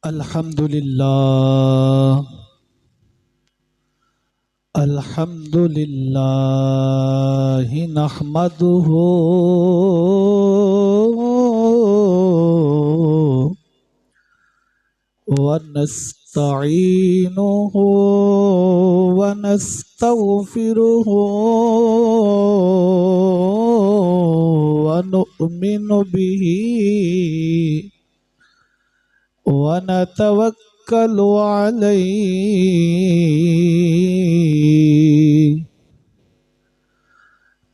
अल्हम्दुलिल्लाह अल्हम्दुलिल्लाहि नहमदुहु व नस्तईनुहु व नस्तगफिरुहु व नु'मिनु बिही व नतवक्कलु अलैहि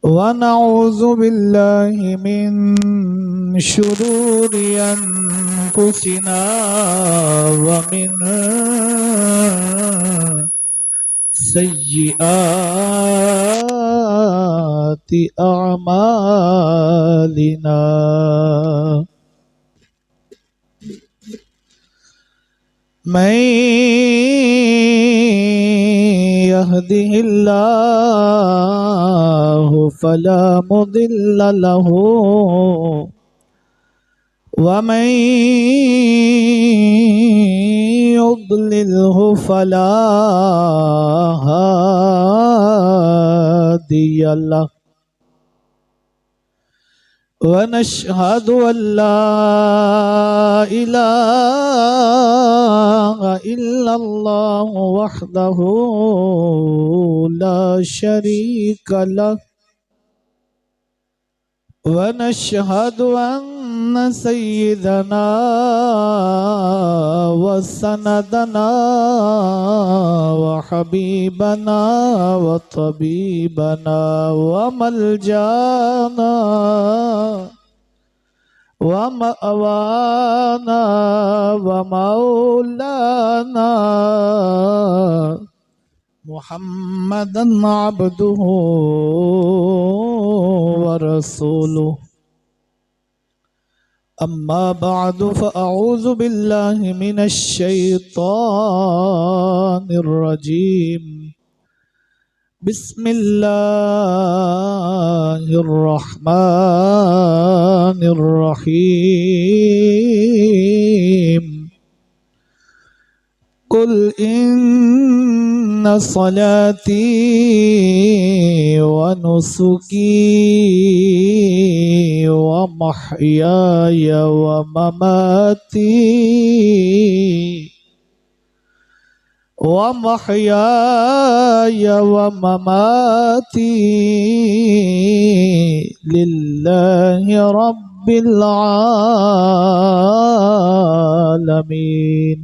व नऊज़ु बिल्लाहि मिन शुरूरि अनफुसिना व मिन सय्यिआति अअमालिना। मैं यहदिहिल्लाहु फला मुदिल्ल लहु व मैं युद्लिल्हु फला हादिय लहु व नशहदु अल्ला इलाहा इल्लल्लाहु वहदहु ला शरीक लहु व नशहदु अन्न सय्यदना व सनदना व हबीबना व तबीबना व मलजाना व मअवाना व मौलाना मुहम्मदन अब्दुहु व रसूलुहु। अम्मा बअदु फ़अऊज़ु बिल्लाहि मिनश शैतानिर रजीम। बिस्मिल्लाहिर रहमानिर रहीम। कुल इन्ना सलाती व नुसुकी व महयाय व ममाती लिल्लाहि रब्बिल आलमीन।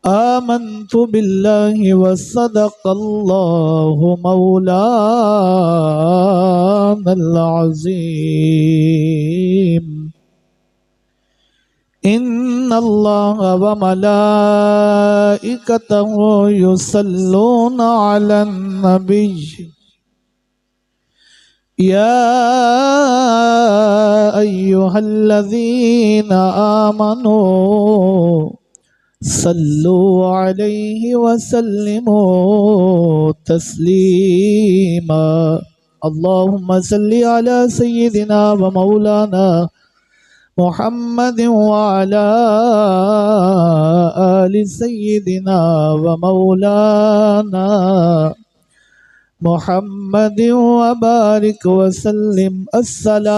आमन्तु बिल्लाहि व सदक़ल्लाहु मौलानल अज़ीम। इन्नल्लाहा व मलाइकतहु युसल्लूना अलन नबिय्य या अय्युहल्लज़ीना आमनू सल्लु अलैहि वसल्लिमु तस्लीमा। अल्लाहुम्मा सल्लि अला सय्यिदिना व मौलाना मुहम्मद व अला आलि सय्यिदिना व मौलाना मुहम्मद व बारिक वसल्लिम। अस्सलातु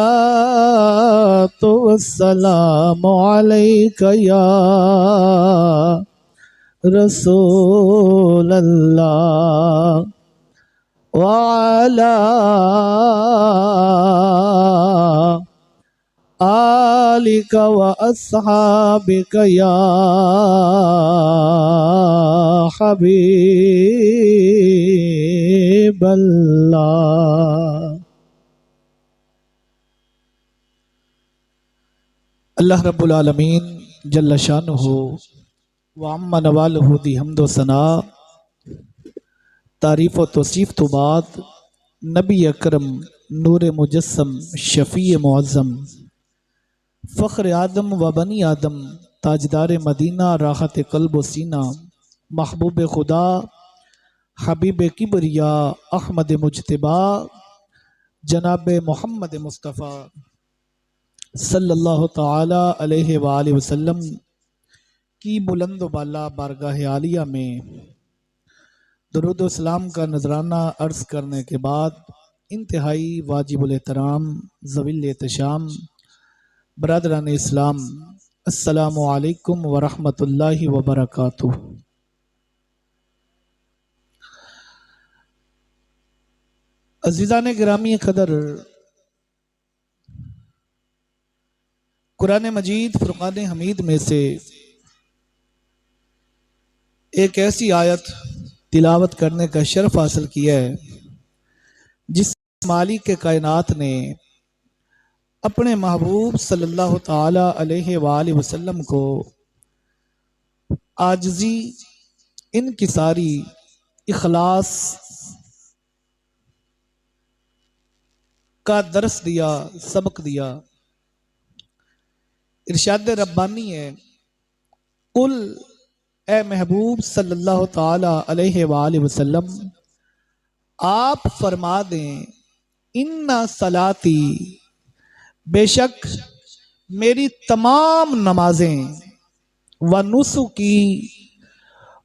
वस्सलामु अलैका या रसूल अल्लाह व अला आलिका व अस्हाबिका या हबीबल्लाह। अल्लाह रब्बुल आलमीन जल्ल शानुहु व अम्मा नवालुहु दी हम्दो सना तारीफ़ व तौसीफ़ तो बाद नबी अकरम नूर मुजस्सम शफ़ी मुअज़्ज़म फ़ख्र आदम व बनी आदम ताजदार मदीना राहत क़ल्ब व सीना महबूब खुदा हबीब किबरिया अहमद मुज्तबा जनाब मोहम्मद मुस्तफ़ा सल्लल्लाहु ताला अलैहि व आलिहि वसल्लम की बुलंद वाला बारगाह आलिया में दरूद सलाम का नजराना अर्ज करने के बाद इंतहाई वाजिबुल एहतराम ज़वील एहतशाम बरदरान इस्लाम अस्सलामु अलैकुम वरहमतुल्लाहि वबरकातुह। अज़ीज़ान गिरामी कदर, कुरान मजीद फुरकान हमीद में से एक ऐसी आयत तिलावत करने का शर्फ हासिल किया है जिस मालिक के कायनात ने अपने महबूब सल्लल्लाहु ताला अलैहि वालैहि वसल्लम को आजिज़ी, इनकिसारी, इखलास का दर्स दिया, सबक दिया। इरशाद रब्बानी है, कुल ए महबूब सल्लल्लाहु ताला अलैहि वालैहि वसल्लम, आप फरमा दें, इन्ना सलाती, बेशक मेरी तमाम नमाजें, व नुसुकी,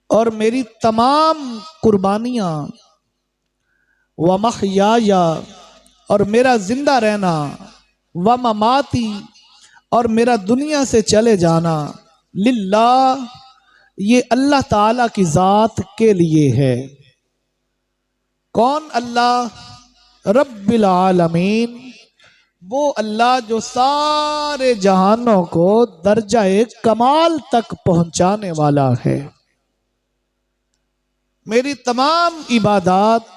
और मेरी तमाम कुर्बानियाँ, व महयाया, और मेरा जिंदा रहना, व ममाती, और मेरा दुनिया से चले जाना, लिल्लाह, ये अल्लाह ताला की जात के लिए है। कौन? अल्लाह रब्बिल आलमीन, वो अल्लाह जो सारे जहानों को दर्जा-ए कमाल तक पहुंचाने वाला है। मेरी तमाम इबादात,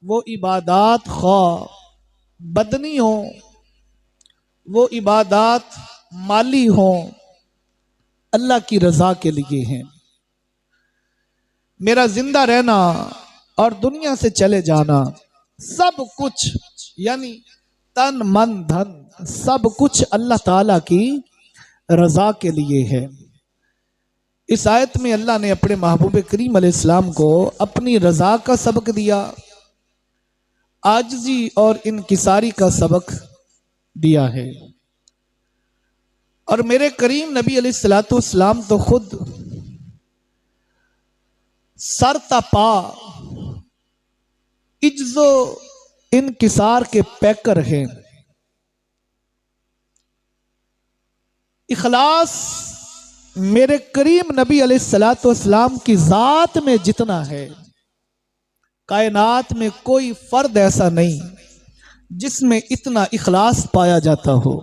वो इबादात खा बदनी हो, वो इबादात माली हो, अल्लाह की रजा के लिए हैं। मेरा जिंदा रहना और दुनिया से चले जाना, सब कुछ, यानी तन मन धन, सब कुछ अल्लाह ताला की रजा के लिए है। इस आयत में अल्लाह ने अपने महबूब करीम अलैहिस्सलाम को अपनी रजा का सबक दिया, आजिज़ी और इनकिसारी का सबक दिया है। और मेरे करीम नबी अलैहिस्सलाम तो खुद सरतपा इज्जो इनकिसार के पैकर हैं। इखलास मेरे करीम नबी अलैहिस्सलाम की जात में जितना है, कायनात में कोई फर्द ऐसा नहीं जिसमें इतना इखलास पाया जाता हो।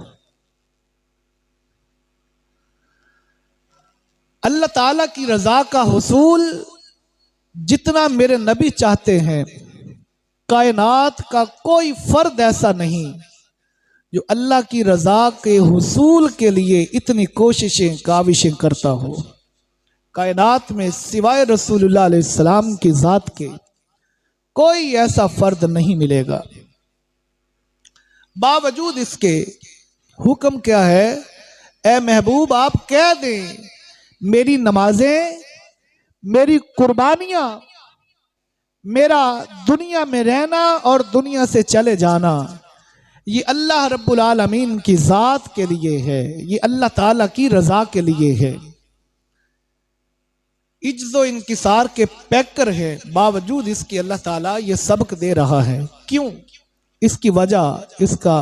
अल्लाह ताला की रजा का हुसूल जितना मेरे नबी चाहते हैं, कायनात का कोई फर्द ऐसा नहीं जो अल्लाह की रजा के हुसूल के लिए इतनी कोशिशें काविशें करता हो। कायनात में सिवाय रसूलुल्लाह अलैहिस्सलाम की जात के कोई ऐसा फर्द नहीं मिलेगा। बावजूद इसके हुक्म क्या है? ए महबूब, आप कह दें, मेरी नमाजें, मेरी कुर्बानियां, मेरा दुनिया में रहना और दुनिया से चले जाना, ये अल्लाह रब्बुल आलमीन की जात के लिए है, ये अल्लाह ताला की रजा के लिए है। इज्जो इनकिसार के पैकर है, बावजूद इसके अल्लाह ताला ये सबक दे रहा है। क्यों? इसकी वजह, इसका,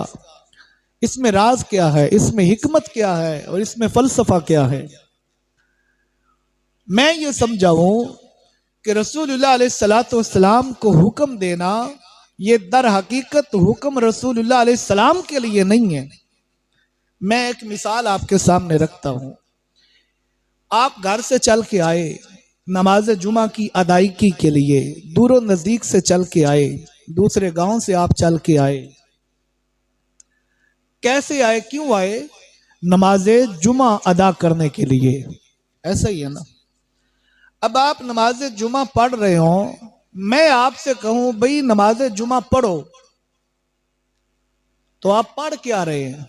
इसमें राज क्या है, इसमें हिकमत क्या है और इसमें फलसफा क्या है? मैं ये समझाऊं कि रसूलुल्लाह अलैहिस्सलाम को हुक्म देना, ये दर हकीकत हुक्म रसूलुल्लाह अलैहिस्सलाम के लिए नहीं है। मैं एक मिसाल आपके सामने रखता हूं। आप घर से चल के आए नमाज जुमा की अदायगी के लिए, दूरों नजदीक से चल के आए, दूसरे गांव से आप चल के आए। कैसे आए, क्यों आए? नमाज जुमा अदा करने के लिए। ऐसा ही है ना? अब आप नमाज जुमा पढ़ रहे हो, मैं आपसे कहूं भाई नमाज जुमा पढ़ो, तो आप पढ़ क्या रहे हैं?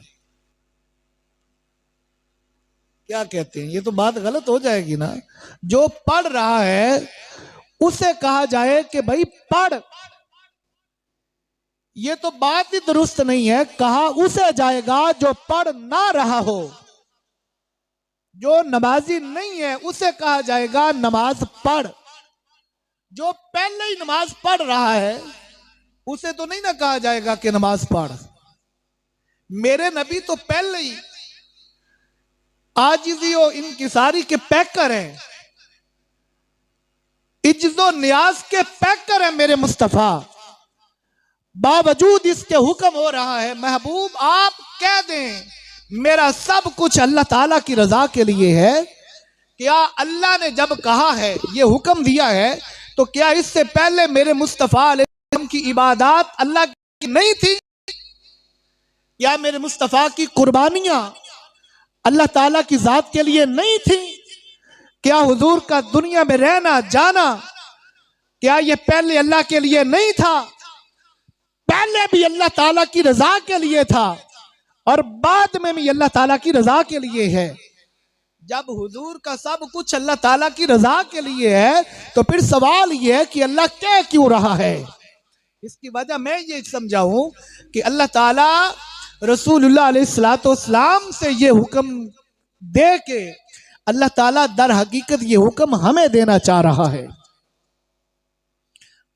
क्या कहते हैं? ये तो बात गलत हो जाएगी ना। जो पढ़ रहा है उसे कहा जाए कि भाई पढ़, ये तो बात ही दुरुस्त नहीं है। कहा उसे जाएगा जो पढ़ ना रहा हो। जो नमाजी नहीं है उसे कहा जाएगा नमाज पढ़। जो पहले ही नमाज पढ़ रहा है उसे तो नहीं ना कहा जाएगा कि नमाज पढ़। मेरे नबी तो पहले ही आजिज़ी और इनकिसारी के पैकर हैं, इज्जो नियाज के पैकर हैं मेरे मुस्तफा। बावजूद इसके हुक्म हो रहा है महबूब आप कह दें मेरा सब कुछ अल्लाह ताला की रजा के लिए है। क्या अल्लाह ने जब कहा है ये हुक्म दिया है तो क्या इससे पहले मेरे मुस्तफा अलैहिस्सलाम की इबादत अल्लाह की नहीं थी? क्या मेरे मुस्तफा की कुर्बानियां अल्लाह ताला की जात के लिए नहीं थी? क्या हुजूर का दुनिया में रहना जाना क्या ये पहले अल्लाह के लिए नहीं था? पहले भी अल्लाह ताला की रजा के लिए था और बाद में भी अल्लाह ताला की रजा के लिए है। जब हुजूर का सब कुछ अल्लाह ताला की रजा के लिए है तो फिर सवाल ये है कि अल्लाह कह क्यों रहा है? इसकी वजह मैं ये समझाऊं कि अल्लाह ताला रसूलुल्लाह अलैहिस्सलाम से ये हुक्म दे के अल्लाह ताला दर हकीकत ये हुक्म हमें देना चाह रहा है।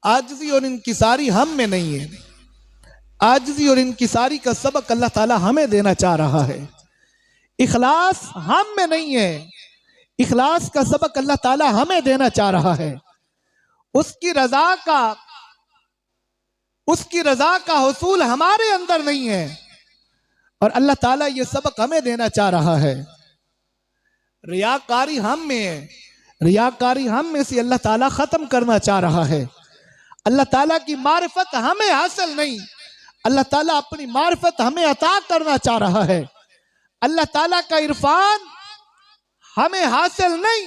आजिज़ी और इनकिसारी हम में नहीं है। आजिज़ी और इनकिसारी का सबक अल्लाह ताला हमें देना चाह रहा है। इखलास हम में नहीं है। इखलास का सबक अल्लाह ताला हमें देना चाह रहा है। उसकी रजा का हुसूल हमारे अंदर नहीं है और अल्लाह ताला ये सबक हमें देना चाह रहा है। रियाकारी हम में है। रियाकारी हम में से अल्लाह ताला खत्म करना चाह रहा है। अल्लाह ताला की मारिफत हमें हासिल नहीं, अल्लाह ताला अपनी मारिफत हमें अता करना चाह रहा है। अल्लाह ताला का इरफान हमें हासिल नहीं,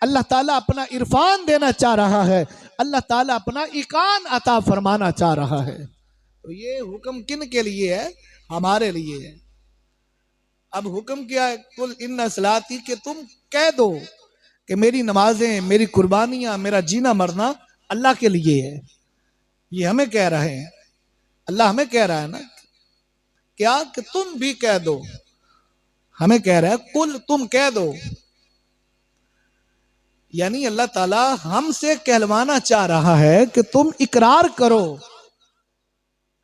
अल्लाह ताला अपना इरफान देना चाह रहा है। अल्लाह ताला अपना इकान अता फरमाना चाह रहा है। तो ये हुक्म किन के लिए है? हमारे लिए है। अब हुक्म क्या है? कुल इन्ना सलाती के तुम कह दो कि मेरी नमाजें, मेरी कुर्बानियां, मेरा जीना मरना अल्लाह के लिए है। ये हमें कह रहे हैं, अल्लाह हमें कह रहा है ना क्या कि तुम भी कह दो। हमें कह रहा है कुल तुम कह दो, यानी अल्लाह ताला हमसे कहलवाना चाह रहा है कि तुम इकरार करो।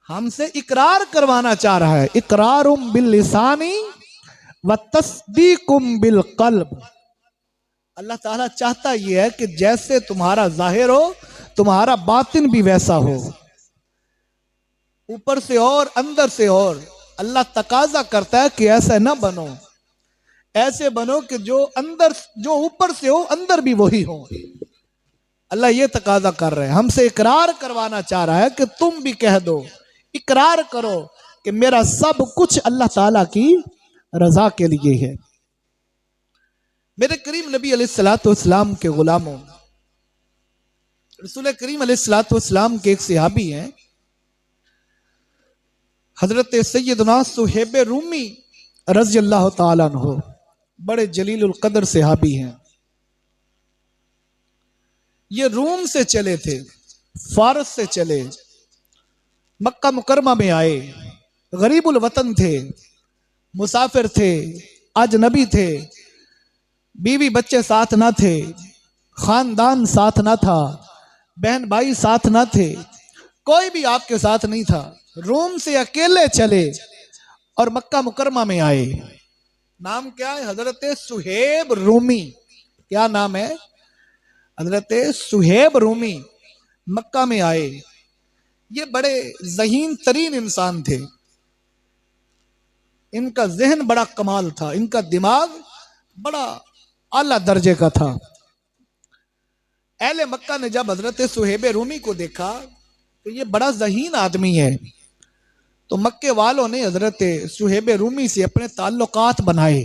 हमसे इकरार करवाना चाह रहा है। इकरारुम बिल लिसानी व तस्दीकुम बिल कल्ब। अल्लाह ताला चाहता यह है कि जैसे तुम्हारा जाहिर हो तुम्हारा बातिन भी वैसा हो, ऊपर से और अंदर से और। अल्लाह तकाजा करता है कि ऐसा ना बनो, ऐसे बनो कि जो अंदर, जो ऊपर से हो अंदर भी वही हो। अल्लाह ये तकाजा कर रहे हैं, हमसे इकरार करवाना चाह रहा है कि तुम भी कह दो, इकरार करो कि मेरा सब कुछ अल्लाह ताला की रजा के लिए है। मेरे करीम नबी अलैहिस्सलाम के गुलामों, रसूल करीम अलैहिस्सलाम के एक सहाबी हैं हजरत सैयदना सुहेब रूमी रज़ी अल्लाह ताला अन्हु, बड़े जलीलुल कदर सहाबी हैं। ये रूम से चले थे, फारस से चले, मक्का मुकरमा में आए, गरीबुल वतन थे, मुसाफिर थे, अजनबी थे, बीवी बच्चे साथ ना थे, खानदान साथ ना था, बहन भाई साथ ना थे, कोई भी आपके साथ नहीं था। रोम से अकेले चले और मक्का मुकरमा में आए। नाम क्या है? हजरत सुहेब रूमी। क्या नाम है? हजरत सुहेब रूमी मक्का में आए। ये बड़े ज़हीन तरीन इंसान थे। इनका जहन बड़ा कमाल था, इनका दिमाग बड़ा आला दर्जे का था। अहले मक्का ने जब हजरत सुहेब रूमी को देखा तो ये बड़ा ज़हीन आदमी है, तो मक्के वालों ने हजरत सुहेब रूमी से अपने ताल्लुकात बनाए।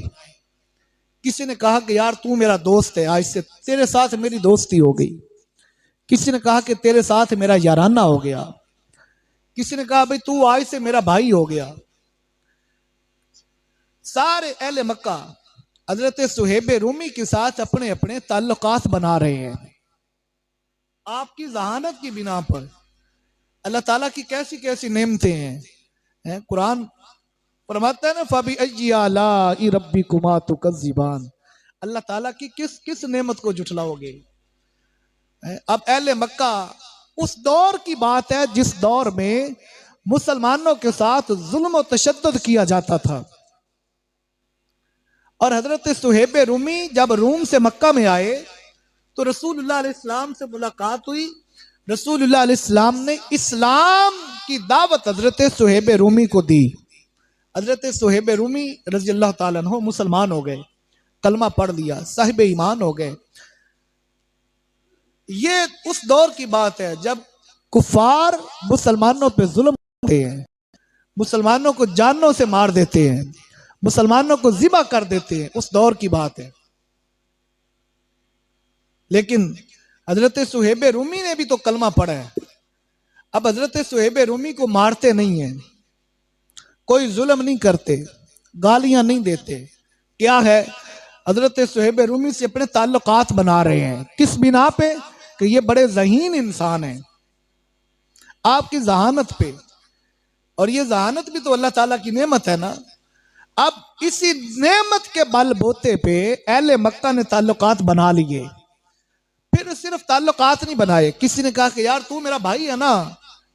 किसी ने कहा कि यार तू मेरा दोस्त है, आज से तेरे साथ मेरी दोस्ती हो गई। किसी ने कहा कि तेरे साथ मेरा याराना हो गया। किसी ने कहा भाई तू आज से मेरा भाई हो गया। सारे अहले मक्का हजरत सुहेब रूमी के साथ अपने अपने ताल्लुकात बना रहे हैं। आपकी जहानत की बिना पर अल्लाह ताला की कैसी कैसी नेमतें हैं। कुरान फरमाता है ना, फबी अय्यी आलाई रब्बिकुमा तुकज़्ज़िबान, अल्लाह ताला की किस किस नेमत को जुटलाओगे। अब अहले मक्का, उस दौर की बात है जिस दौर में मुसलमानों के साथ जुल्म और तशद्दुद किया जाता था। और हजरत सुहेब रूमी जब रूम से मक्का में आए तो रसूलुल्लाह अलैहिस्सलाम से मुलाकात हुई। रसूलुल्लाह अलैहिस्सलाम ने इस्लाम की दावत हजरत सुहेब रूमी को दी। हजरत सुहेब रूमी रज़ी अल्लाह ताला अन्हु मुसलमान हो गए, कलमा पढ़ लिया, साहिब ईमान हो गए। ये उस दौर की बात है जब कुफार मुसलमानों पे जुल्म करते हैं, मुसलमानों को जानों से मार देते हैं, मुसलमानों को ज़िबा कर देते हैं, उस दौर की बात है। लेकिन हजरत सुहेब रूमी ने भी तो कलमा पढ़ा है। अब हजरत सुहेब रूमी को मारते नहीं हैं, कोई जुल्म नहीं करते, गालियां नहीं देते। क्या है, हजरत सुहेब रूमी से अपने ताल्लुकात बना रहे हैं। किस बिना पे कि ये बड़े ज़हीन इंसान हैं, आपकी जहानत पे। और ये जहानत भी तो अल्लाह ताला की नेमत है ना। अब इसी नेमत के बलबूते पे अहले मक्का ने ताल्लुकात बना लिए। फिर सिर्फ ताल्लुकात नहीं बनाए, किसी ने कहा कि यार तू मेरा भाई है ना,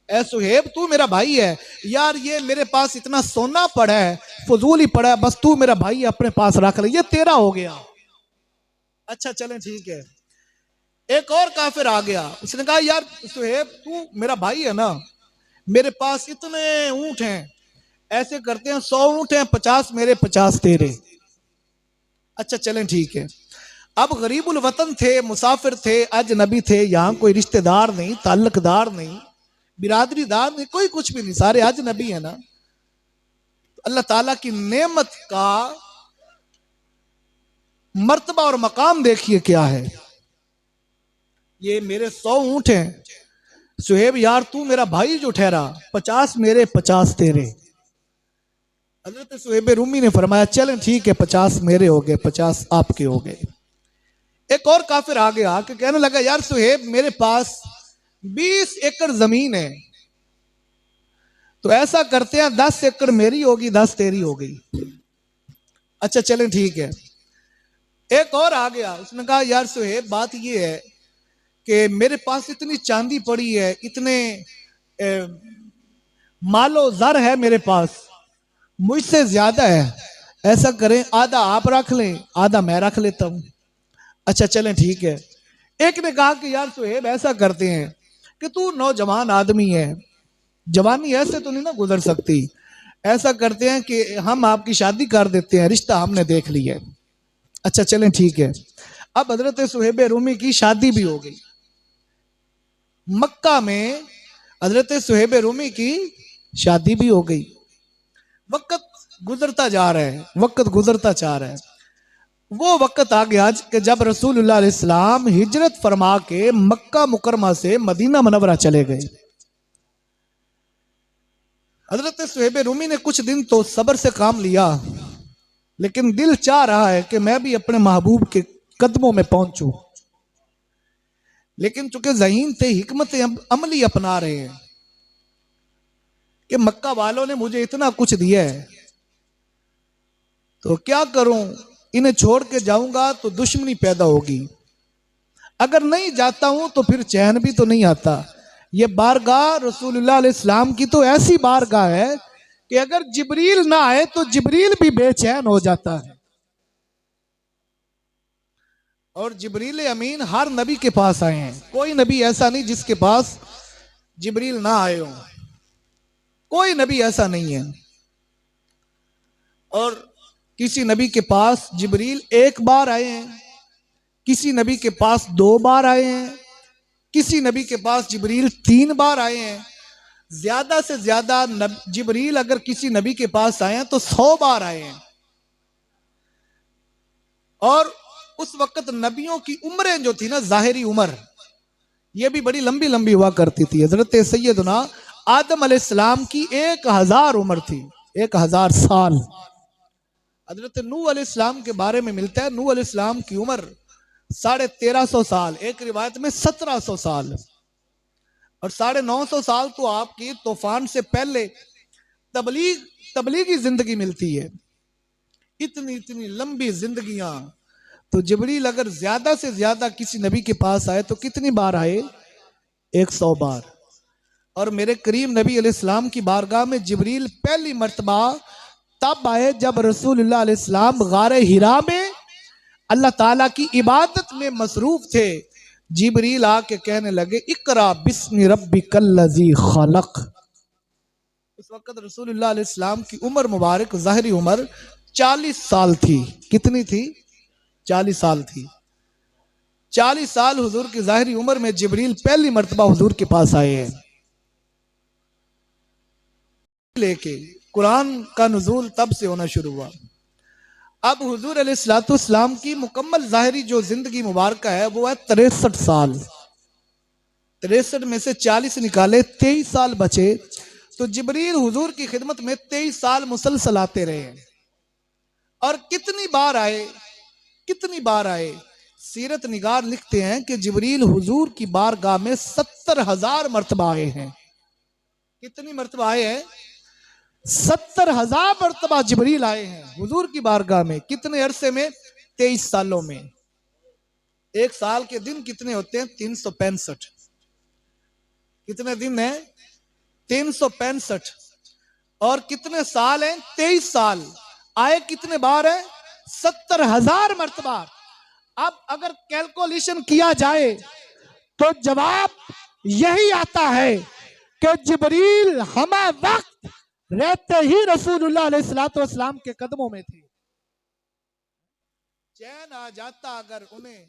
ए सुहेब तू मेरा भाई है यार, ये मेरे पास इतना सोना पड़ा है, फजूल ही पड़ा है, बस तू मेरा भाई है, अपने पास रख ले, ये तेरा हो गया। अच्छा चलें ठीक है। एक और काफिर आ गया, उसने कहा यार सुहेब तू मेरा भाई है ना, मेरे पास इतने ऊंट हैं, ऐसे करते हैं 100 ऊंट हैं, 50 मेरे 50 तेरे। अच्छा चलें ठीक है। अब गरीबुल वतन थे, मुसाफिर थे, अजनबी थे, यहाँ कोई रिश्तेदार नहीं, ताल्लुकदार नहीं, बिरादरीदार नहीं, कोई कुछ भी नहीं, सारे अजनबी है ना। अल्लाह ताला की नेमत का मर्तबा और मकाम देखिए क्या है। ये मेरे 100 ऊंट हैं, सुहेब यार तू मेरा भाई जो ठहरा, 50 मेरे 50 तेरे। हजरत सुहेब रूमी ने फरमाया चलें ठीक है, 50 मेरे हो गए, 50 आपके हो गए। एक और काफिर आ गया कि कहने लगा यार सुहेब मेरे पास 20 एकड़ जमीन है, तो ऐसा करते हैं 10 एकड़ मेरी होगी, 10 तेरी हो गई। अच्छा चलें ठीक है। एक और आ गया, उसने कहा यार सुहेब बात ये है कि मेरे पास इतनी चांदी पड़ी है, इतने मालो जर है मेरे पास, मुझसे ज्यादा है, ऐसा करें आधा आप रख लें, आधा मैं रख लेता हूं। अच्छा चलें ठीक है। एक ने कहा कि यार सुहेब ऐसा करते हैं कि तू नौजवान आदमी है, जवानी ऐसे तो नहीं ना गुजर सकती, ऐसा करते हैं कि हम आपकी शादी कर देते हैं, रिश्ता हमने देख लिया है। अच्छा चलें ठीक है। अब हजरत सुहेब रूमी की शादी भी हो गई। मक्का में हजरत सुहेब रूमी की शादी भी हो गई। वक्त गुजरता जा रहा है, वक्त गुजरता जा रहा है। वो वक्त आ गया कि जब रसूलुल्लाह अलैहिस्सलाम हिजरत फरमा के मक्का मुकरमा से मदीना मुनव्वरा चले गए। हजरत सुहेब रूमी ने कुछ दिन तो सब्र से काम लिया, लेकिन दिल चाह रहा है कि मैं भी अपने महबूब के कदमों में पहुंचूं। लेकिन चूंकि ज़हीन थे, हिकमत अमली अपना रहे हैं कि मक्का वालों ने मुझे इतना कुछ दिया है, तो क्या करूं, इन्हें छोड़ के जाऊंगा तो दुश्मनी पैदा होगी, अगर नहीं जाता हूं तो फिर चैन भी तो नहीं आता। ये बारगाह रसूलुल्लाह अलैहिस्सलाम की तो ऐसी बारगाह है कि अगर जिब्रील ना आए तो जिब्रील भी बेचैन हो जाता है। और जिब्रील अमीन हर नबी के पास आए हैं, कोई नबी ऐसा नहीं जिसके पास जिब्रील ना आए हो, कोई नबी ऐसा नहीं है। और किसी नबी के पास जिब्रील एक बार आए हैं, किसी नबी के पास 2 बार आए हैं, किसी नबी के पास जिब्रील 3 बार आए हैं। ज्यादा से ज्यादा जिब्रील अगर किसी नबी के पास आए हैं तो 100 बार आए हैं। और उस वक्त नबियों की उम्रें जो थी ना, जाहिरी उम्र, ये भी बड़ी लंबी लंबी हुआ करती थी। हजरत सैयदना आदम अलैहिस्सलाम की 1000 उम्र थी, 1000 साल। हजरत नूह अलैहिस्सलाम के बारे में मिलता है, नूह अलैहिस्सलाम की उम्र 1350 साल, एक रिवायत में 1700 साल, और 950 साल तो आपकी तूफान से पहले तबलीगी जिंदगी मिलती है। इतनी इतनी लंबी जिंदगियां तो जिब्रील अगर ज्यादा से ज्यादा किसी नबी के पास आए तो कितनी बार आए? 100 बार। और मेरे करीम नबी अलैहिस्सलाम की बारगाह में जिब्रील पहली मर्तबा तब आए जब रसूलुल्लाह अलैहिस्सलाम गारे हिरा में अल्लाह ताला की इबादत में मसरूफ थे। जिब्रील आके कहने लगे इकरा बिस्मि रब्बिकल्लज़ी खलक। उस वक्त रसूलुल्लाह अलैहिस्सलाम की उम्र मुबारक ज़ाहिरी उम्र 40 साल थी। कितनी थी? 40 साल थी। 40 साल हुजूर की ज़ाहिरी उम्र में जिब्रील पहली मर्तबा हुजूर के पास आए हैं लेके। कुरान का नुज़ूल तब से होना शुरू हुआ। अब हुजूर अलैहिस्सलाम की मुकम्मल ज़ाहिरी जो जिंदगी मुबारक है वो है 63 साल। 63 में से 40 निकाले, 23 साल बचे। तो जिब्रील हुजूर की खिदमत में 23 साल मुसलसल आते रहे। और कितनी बार आए, कितनी बार आए? सीरत निगार लिखते हैं कि जिब्रील हुजूर की बारगाह में 70,000 मर्तबा आए हैं। कितनी मर्तबा आए हैं? 70,000 मर्तबा जिब्रील आए हैं हुजूर की बारगाह में। कितने अरसे में? 23 सालों में। एक साल के दिन कितने होते हैं? 365। कितने दिन है? 365। और कितने साल हैं? 23 साल। आए कितने बार है? 70,000 मर्तबा। अब अगर कैलकुलेशन किया जाए तो जवाब यही आता है कि जिब्रील हमें वक्त रहते ही रसूलुल्लाह अलैहिस्सलातु वस्सलाम के कदमों में थे। चैन आ जाता अगर उन्हें,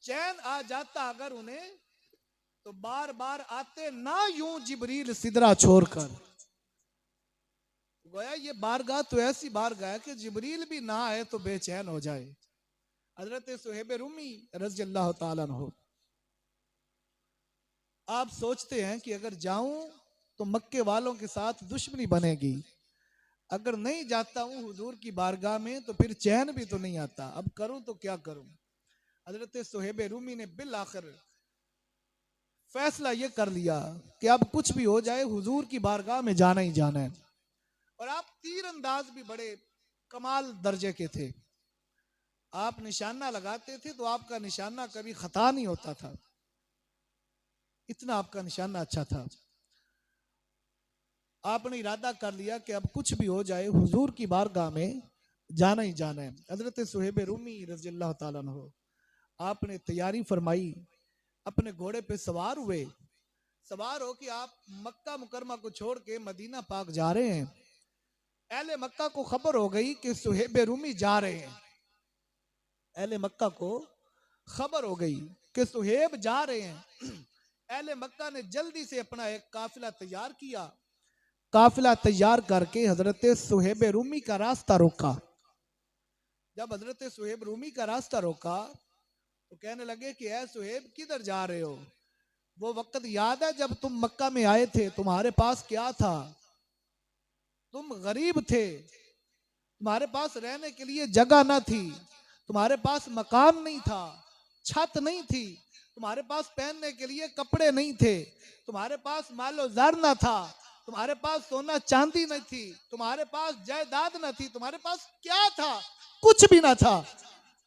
चैन आ जाता अगर उन्हें तो बार बार आते ना यूं जिब्रील सिदरा छोड़कर। गोया ये बारगाह तो ऐसी बारगाह है कि जिब्रील भी ना आए तो बेचैन हो जाए। हजरत सुहेब रूमी रज़ी अल्लाह ताला अन्हु, आप सोचते हैं कि अगर जाऊं तो मक्के वालों के साथ दुश्मनी बनेगी, अगर नहीं जाता हूं हुजूर की बारगाह में तो फिर चैन भी तो नहीं आता, अब करूं तो क्या करूं। हजरत सुहेब रूमी ने बिल आखिर फैसला ये कर लिया कि अब कुछ भी हो जाए हुजूर की बारगाह में जाना ही जाना है। और आप तीर अंदाज भी बड़े कमाल दर्जे के थे। आप निशाना लगाते थे तो आपका निशाना कभी खता नहीं होता था, इतना आपका निशाना अच्छा था। आपने इरादा कर लिया कि अब कुछ भी हो जाए हुजूर की बारगाह में जाना ही जाना है। हजरत सुहेब रूमी रज़ी अल्लाह ताला अन्हु, आपने तैयारी फरमाई, अपने घोड़े पे सवार हुए। सवार हो कि आप मक्का मुकरमा को छोड़ के मदीना पाक जा रहे हैं। अहले मक्का को खबर हो गई कि सुहेब रूमी जा रहे हैं। अहले मक्का को खबर हो गई कि सुहेब जा रहे हैं। अहले मक्का ने जल्दी से अपना एक काफिला तैयार किया। काफिला तैयार करके हजरत सुहेब रूमी का रास्ता रोका। जब हजरत सुहेब रूमी का रास्ता रोका तो कहने लगे कि ऐ सुहेब किधर जा रहे हो? वो वक्त याद है जब तुम मक्का में आए थे, तुम्हारे पास क्या था? तुम गरीब थे, तुम्हारे पास रहने के लिए जगह न थी, तुम्हारे पास मकान नहीं था, छत नहीं थी, तुम्हारे पास पहनने के लिए कपड़े नहीं थे, तुम्हारे पास मालो ज़र न था, तुम्हारे पास सोना चांदी नहीं थी, तुम्हारे पास जायदाद न थी, तुम्हारे पास क्या था? कुछ भी ना था।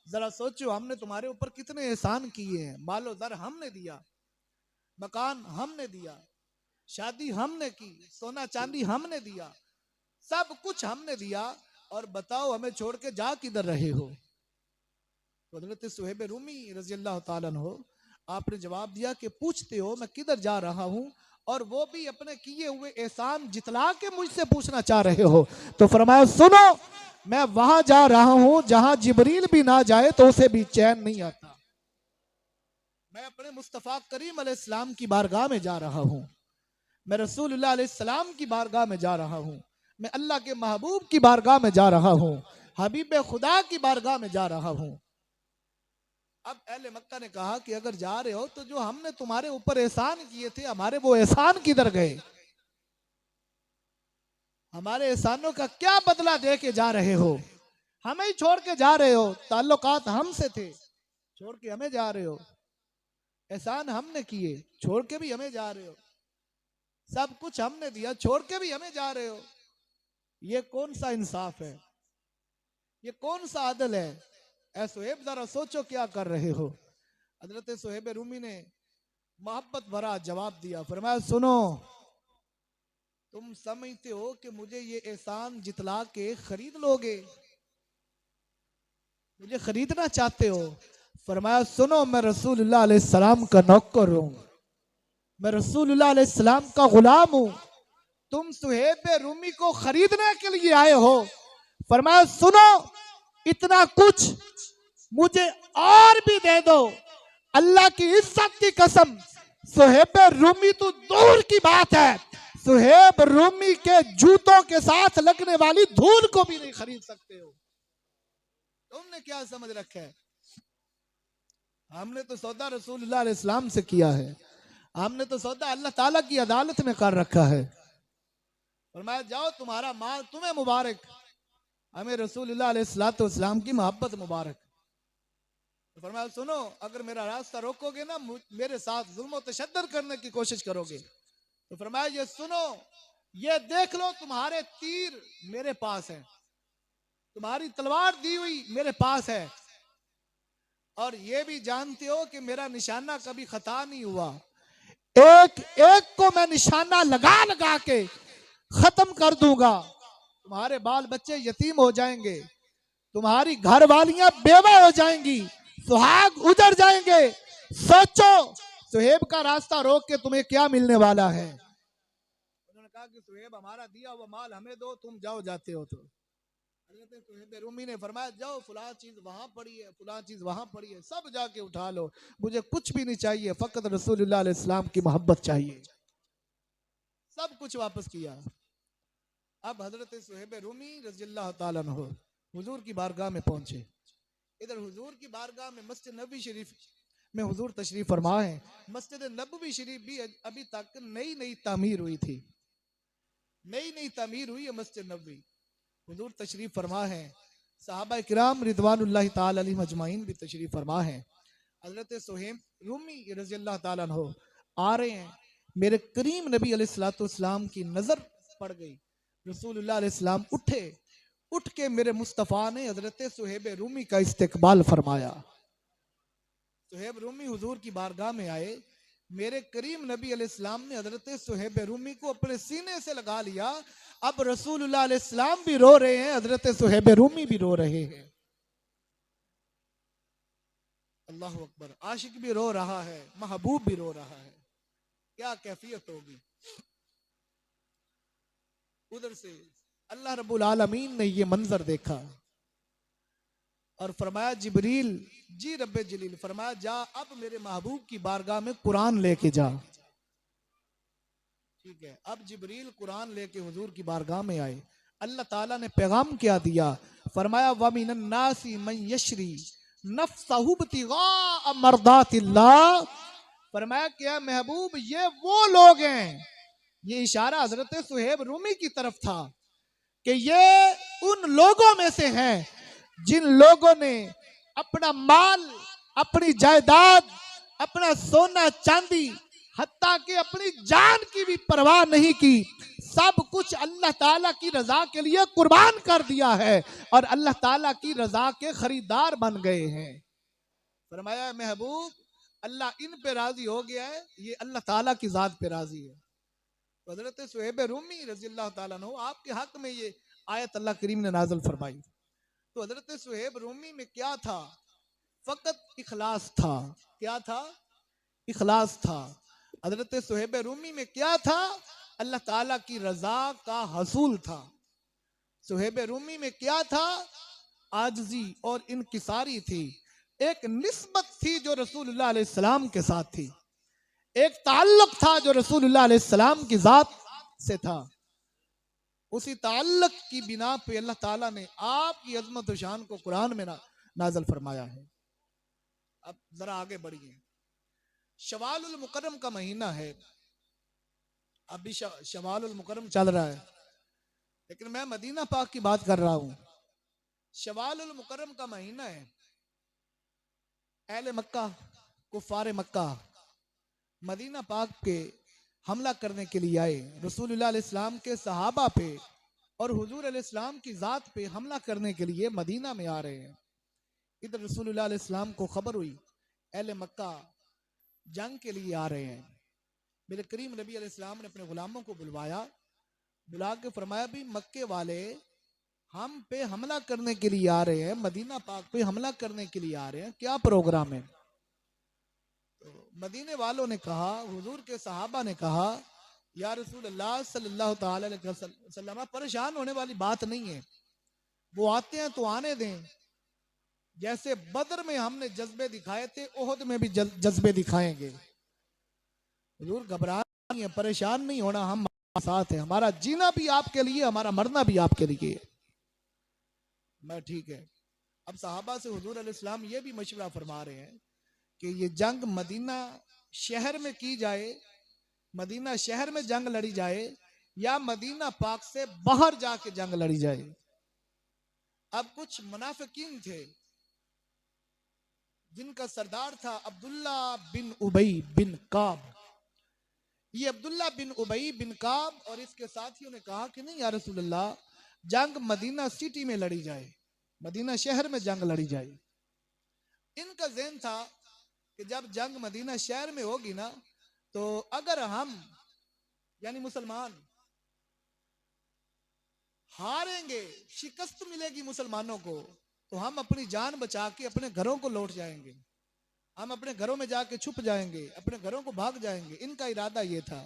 जरा सोचो हमने तुम्हारे ऊपर कितने एहसान किए हैं। मालो ज़र हमने दिया, मकान हमने दिया, शादी हमने की, सोना चांदी हमने दिया, सब कुछ हमने दिया, और बताओ हमें छोड़ के जा किधर रहे हो? हज़रत सुहेब रूमी रज़ी अल्लाह ताला अन्हु, आपने जवाब दिया कि पूछते हो मैं किधर जा रहा हूं, और वो भी अपने किए हुए एहसान जितला के मुझसे पूछना चाह रहे हो। तो फरमाया सुनो, मैं वहां जा रहा हूं जहां जिब्रील भी ना जाए तो उसे भी चैन नहीं आता। मैं अपने मुस्तफ़ा करीम अलैहिस्सलाम की बारगाह में जा रहा हूं, मैं रसूलुल्लाह अलैहिस्सलाम की बारगाह में जा रहा हूं, मैं अल्लाह के महबूब की बारगाह में जा रहा हूं, हबीब खुदा की बारगाह में जा रहा हूं। अब अहले मक्का ने कहा कि अगर जा रहे हो तो जो हमने तुम्हारे ऊपर एहसान किए थे, हमारे वो एहसान किधर गए? हमारे एहसानों का क्या बदला दे के जा रहे हो? हमें ही छोड़ के जा रहे हो, ताल्लुकात हमसे थे, छोड़ के हमें जा रहे हो, एहसान हमने किए, छोड़ के भी हमें जा रहे हो, सब कुछ हमने दिया, छोड़ के भी हमें जा रहे हो। ये कौन सा इंसाफ है? ये कौन सा आदल है? ऐ सुहेब जरा सोचो क्या कर रहे हो। हजरत सुहेब रूमी ने मोहब्बत भरा जवाब दिया, फरमाया सुनो, तुम समझते हो कि मुझे ये एहसान जितला के खरीद लोगे, मुझे खरीदना चाहते हो? फरमाया सुनो, मैं रसूलुल्लाह अलैहिस्सलाम का नौकर हूं, मैं रसूलुल्लाह अलैहिस्सलाम का गुलाम हूं, तुम सुहेब रूमी को खरीदने के लिए आए हो। फरमाया सुनो, इतना कुछ मुझे और भी दे दो, अल्लाह की इज्जत की कसम, सुहेब रूमी तो दूर की बात है, सुहेब रूमी के जूतों के साथ लगने वाली धूल को भी नहीं खरीद सकते हो। तुमने क्या समझ रखा है? हमने तो सौदा रसूलुल्लाह अलैहि सलाम से किया है, हमने तो सौदा अल्लाह ताला की अदालत में कर रखा है। फरमाया जाओ, तुम्हारा माल तुम्हें मुबारक, हमें रसूलुल्लाह अलैहि सलाम की मोहब्बत मुबारक। तो फरमाया सुनो, अगर मेरा रास्ता रोकोगे ना, मेरे साथ जुल्म और तशद्दुद करने की कोशिश करोगे, तो फरमाया ये सुनो, ये देख लो, तुम्हारे तीर मेरे पास है, तुम्हारी तलवार दी हुई मेरे पास है, और ये भी जानते हो कि मेरा निशाना कभी खता नहीं हुआ, एक एक को मैं निशाना लगा लगा के खत्म कर दूंगा, तुम्हारे बाल बच्चे यतीम हो जाएंगे, तुम्हारी घर वालियां बेवा हो जाएंगी, सुहाग उजड़ जाएंगे। सोचो, सुहेब का रास्ता रोक के तुम्हें क्या मिलने वाला है? उन्होंने कहा कि सुहेब, हमारा दिया हुआ माल हमें दो, तुम जाओ जाते हो तो। हज़रत सुहेब रूमी ने फरमाया जाओ, फलां चीज वहां पड़ी है, फलां चीज वहां पड़ी है, सब जाके उठा लो, मुझे कुछ भी नहीं चाहिए, फकत रसूलुल्लाह अलैहि सलाम की मोहब्बत चाहिए। सब कुछ वापस किया। अब हजरत सुहेब रूमी रज़ियल्लाहु ताला अन्हु हुजूर की बारगाह में पहुंचे। इधर हुजूर की बारगाह में मस्जिद नबी शरीफ में हुजूर तशरीफ फरमा है। मस्जिद नबवी शरीफ भी अभी तक नई नई तामीर हुई थी, नई नई तामीर हुई है मस्जिद नबवी। हुजूर तशरीफ फरमा है, सहाबा किराम रिदवानुल्लाह ताला अलैहिम अजमाइन भी तशरीफ फरमा है। हजरत सुहेब रूमी रज़ियल्लाहु ताला अन्हु आ रहे हैं, मेरे करीम नबी अलैहिस्सलाम की नजर पड़ गई। रसूलुल्लाह अलैहिस्सलाम उठे, उठ के मेरे मुस्तफ़ा ने हजरत सुहेब रूमी का इस्तेकबाल फरमाया। सुहेब रूमी हुजूर की बारगाह में आए, मेरे करीम नबी अलैहिस्सलाम ने हजरत सुहेब रूमी को अपने सीने से लगा लिया। अब रसूलुल्लाह अलैहिस्सलाम भी रो रहे हैं, हजरत सुहेब रूमी भी रो रहे हैं। अल्लाह अकबर, आशिक भी रो रहा है, महबूब भी रो रहा है, क्या कैफियत होगी। उधर से अल्लाह रब्बुल आलमीन ने ये मंजर देखा और फरमाया जिब्रील, जी रब्बे जलील, फरमाया जा अब मेरे महबूब की बारगाह में कुरान लेके जा। ठीक है, अब जिब्रील कुरान लेके हुजूर की बारगाह में आए। अल्लाह ताला ने पैगाम क्या दिया? फरमाया व मिनन नासी मन यशरी नफ्सहु इब्तिगा मर्दातिल्लाह। फरमाया क्या महबूब, ये वो लोग हैं, ये इशारा हजरत सुहेब रूमी की तरफ था कि ये उन लोगों में से हैं जिन लोगों ने अपना माल, अपनी जायदाद, अपना सोना चांदी, हत्ता कि अपनी जान की भी परवाह नहीं की, सब कुछ अल्लाह ताला की रजा के लिए कुर्बान कर दिया है और अल्लाह ताला की रजा के खरीदार बन गए हैं। फरमाया महबूब, अल्लाह इन पे राजी हो गया है, ये अल्लाह ताला की जात पे राजी है। तो हजरत सुहेब रूमी रज़ियल्लाहु ताला अन्हु आपके हक में ये आयत अल्लाह करीम ने नाज़िल फरमाई। तो हजरत सुहेब रूमी में क्या था? फकत इखलास था। क्या था? इखलास था। हजरत सुहेब रूमी में क्या था? अल्लाह ताला की रजा का हसूल था। सुहेब रूमी में क्या था? आजजी और इनकिसारी थी। एक निस्बत थी जो रसूलुल्लाह अलैहिस्सलाम के साथ थी, एक ताल्लुक था जो रसूलुल्लाह अलैहिस्सलाम की जात से था। उसी ताल्लुक की बिना पे अल्लाह ताला ने आपकी अजमत और शान को कुरान में नाज़िल फरमाया है। अब जरा आगे बढ़िए, शवालुल मुकर्रम का महीना है, अभी शवालुल मुकर्रम चल रहा है, लेकिन मैं मदीना पाक की बात कर रहा हूं। शवालुल मुकर्रम का महीना है। अहले मक्का, कुफारे मक्का मदीना पाक के हमला करने के लिए आए, रसूलुल्लाह अलैहि सलाम के सहाबा पे और हुजूर अलैहिस्सलाम की ज़ात पे हमला करने के लिए मदीना में आ रहे हैं। इधर रसूलुल्लाह अलैहिस्सलाम को खबर हुई अहले मक्का जंग के लिए आ रहे हैं। मेरे करीम नबी अलैहिस्सलाम ने अपने गुलामों को बुलवाया, बुला के फरमाया भी मक्के वाले हम पे हमला करने के लिए आ रहे हैं, मदीना पाक पे हमला करने के लिए आ रहे हैं, क्या प्रोग्राम है? तो मदीने वालों ने कहा, हुजूर के सहाबा ने कहा, या रसूल अल्लाह सल्लल्लाहु ताला अलैहि वसल्लम, परेशान होने वाली बात नहीं है, वो आते हैं तो आने दें। जैसे बदर में हमने जज्बे दिखाए थे, ओहद में भी जज्बे दिखाएंगे। हुजूर घबराना नहीं है, परेशान नहीं होना, हम साथ हैं, हमारा जीना भी आपके लिए, हमारा मरना भी आपके लिए। मैं ठीक है। अब सहाबा से हुजूर अलैहिस्सलाम ये भी मशवरा फरमा रहे हैं कि ये जंग मदीना शहर में की जाए, मदीना शहर में जंग लड़ी जाए या मदीना पाक से बाहर जाके जंग लड़ी जाए। अब कुछ मुनाफिकीन थे जिनका सरदार था अब्दुल्ला बिन उबई बिन काब। ये अब्दुल्ला बिन उबई बिन काब और इसके साथियों ने कहा कि नहीं या रसूलल्लाह, जंग मदीना सिटी में लड़ी जाए, मदीना शहर में जंग लड़ी जाए। इनका ज़हन था कि जब जंग मदीना शहर में होगी ना, तो अगर हम यानी मुसलमान हारेंगे, शिकस्त मिलेगी मुसलमानों को, तो हम अपनी जान बचा के अपने घरों को लौट जाएंगे, हम अपने घरों में जाके छुप जाएंगे, अपने घरों को भाग जाएंगे। इनका इरादा ये था।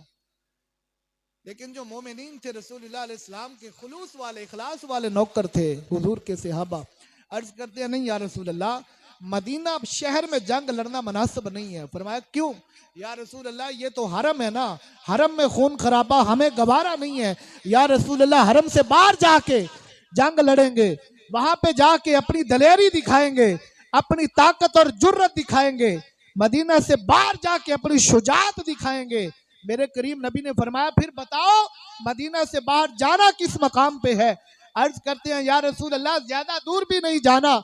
लेकिन जो मोमिनीन थे, रसूलुल्लाह अलैहिस्सलाम के खुलूस वाले, इखलास वाले नौकर थे, हुजूर के सहाबा, अर्ज करते हैं नहीं या रसूलल्लाह, मदीना शहर में जंग लड़ना मुनासिब नहीं है। फरमाया क्यों? या रसूल अल्लाह, ये तो हरम है ना, हरम में खून खराबा हमें गवारा नहीं है। या रसूल अल्लाह, हरम से बाहर जाके जंग लड़ेंगे, वहां पे जाके अपनी दलेरी दिखाएंगे, अपनी ताकत और जुर्रत दिखाएंगे, मदीना से बाहर जाके अपनी शुजात दिखाएंगे। मेरे करीम नबी ने फरमाया फिर बताओ मदीना से बाहर जाना किस मकाम पे है? अर्ज करते हैं या रसूल अल्लाह, ज्यादा दूर भी नहीं जाना,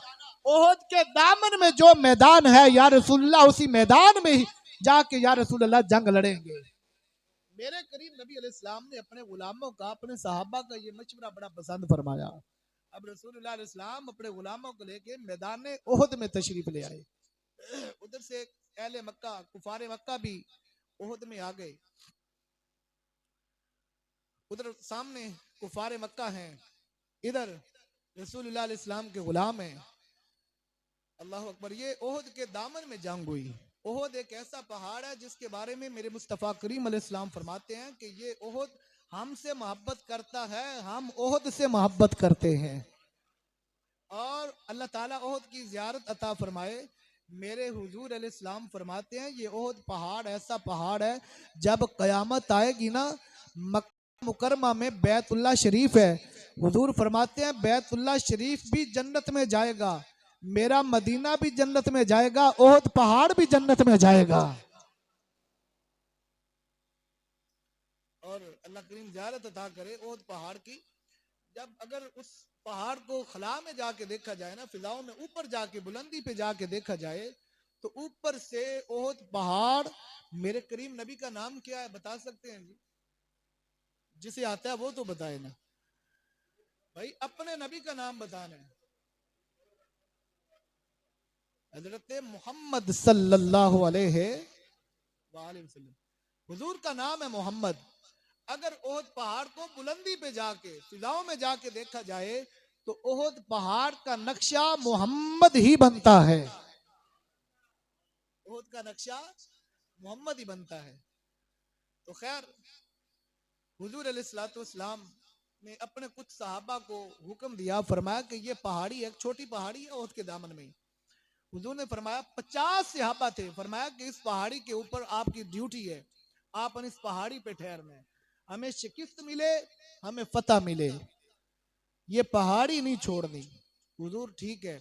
ओहद के दामन में जो मैदान है या रसूलुल्लाह, उसी मैदान में ही जाके या रसूलुल्लाह जंग लड़ेंगे। मेरे करीम नबी अलैहिस्सलाम ने अपने गुलामों का, अपने सहाबा का ये मशवरा बड़ा पसंद फरमाया। अब रसूलुल्लाह अलैहिस्सलाम अपने गुलामों को लेके मैदान ओहद में तशरीफ ले आए। उधर से अहले मक्का, कुफारे मक्का भी ओहद में आ गए। उधर सामने कुफारे मक्का हैं, इधर रसूलुल्लाह अलैहिस्सलाम के गुलाम हैं। अल्लाह अकबर। ये ओहद के दामन में जंग हुई। ओहद एक ऐसा पहाड़ है जिसके बारे में मेरे मुस्तफ़ा करीम अलैहिस्सलाम फरमाते हैं कि ये ओहद हमसे मोहब्बत करता है, हम ओहद से मोहब्बत करते हैं। और अल्लाह ताला ओहद की ज़ियारत अता फरमाए। मेरे हुजूर अलैहिस्सलाम फरमाते हैं ये ओहद पहाड़ ऐसा पहाड़ है, जब क़यामत आएगी ना, मक्का मुकरमा में बैतुल्लाह शरीफ है, हुजूर फरमाते हैं बैतुल्लाह शरीफ भी जन्नत में जाएगा, मेरा मदीना भी जन्नत में जाएगा, ओहद पहाड़ भी जन्नत में जाएगा। और अल्लाह करीम ज़ियारत अता करे ओहद पहाड़ की। जब अगर उस पहाड़ को खला में जाके देखा जाए ना, फिजाओं में ऊपर जाके, बुलंदी पे जाके देखा जाए, तो ऊपर से ओहद पहाड़, मेरे करीम नबी का नाम क्या है बता सकते हैं जी? जिसे आता है वो तो बताए ना भाई, अपने नबी का नाम बताना है। हजरत मोहम्मद सल्लल्लाहु अलैहि वसल्लम, हुजूर का नाम है मोहम्मद। अगर ओहद पहाड़ को बुलंदी पे जाके, फिजाओं में जाके देखा जाए, तो ओहद पहाड़ का नक्शा मोहम्मद ही बनता है, ओहद का नक्शा मोहम्मद ही बनता है। तो खैर, हुजूर अलैहिस्सलाम ने अपने कुछ सहाबा को हुक्म दिया, फरमाया कि ये पहाड़ी एक छोटी पहाड़ी है ओहद के दामन में। हुजूर ने फरमाया 50 सहाबा थे, फरमाया कि इस पहाड़ी के ऊपर आपकी ड्यूटी है, आप इस पहाड़ी पे ठहरना है, हमें शिकस्त मिले हमें फतह मिले, ये पहाड़ी नहीं छोड़नी। हुजूर ठीक है।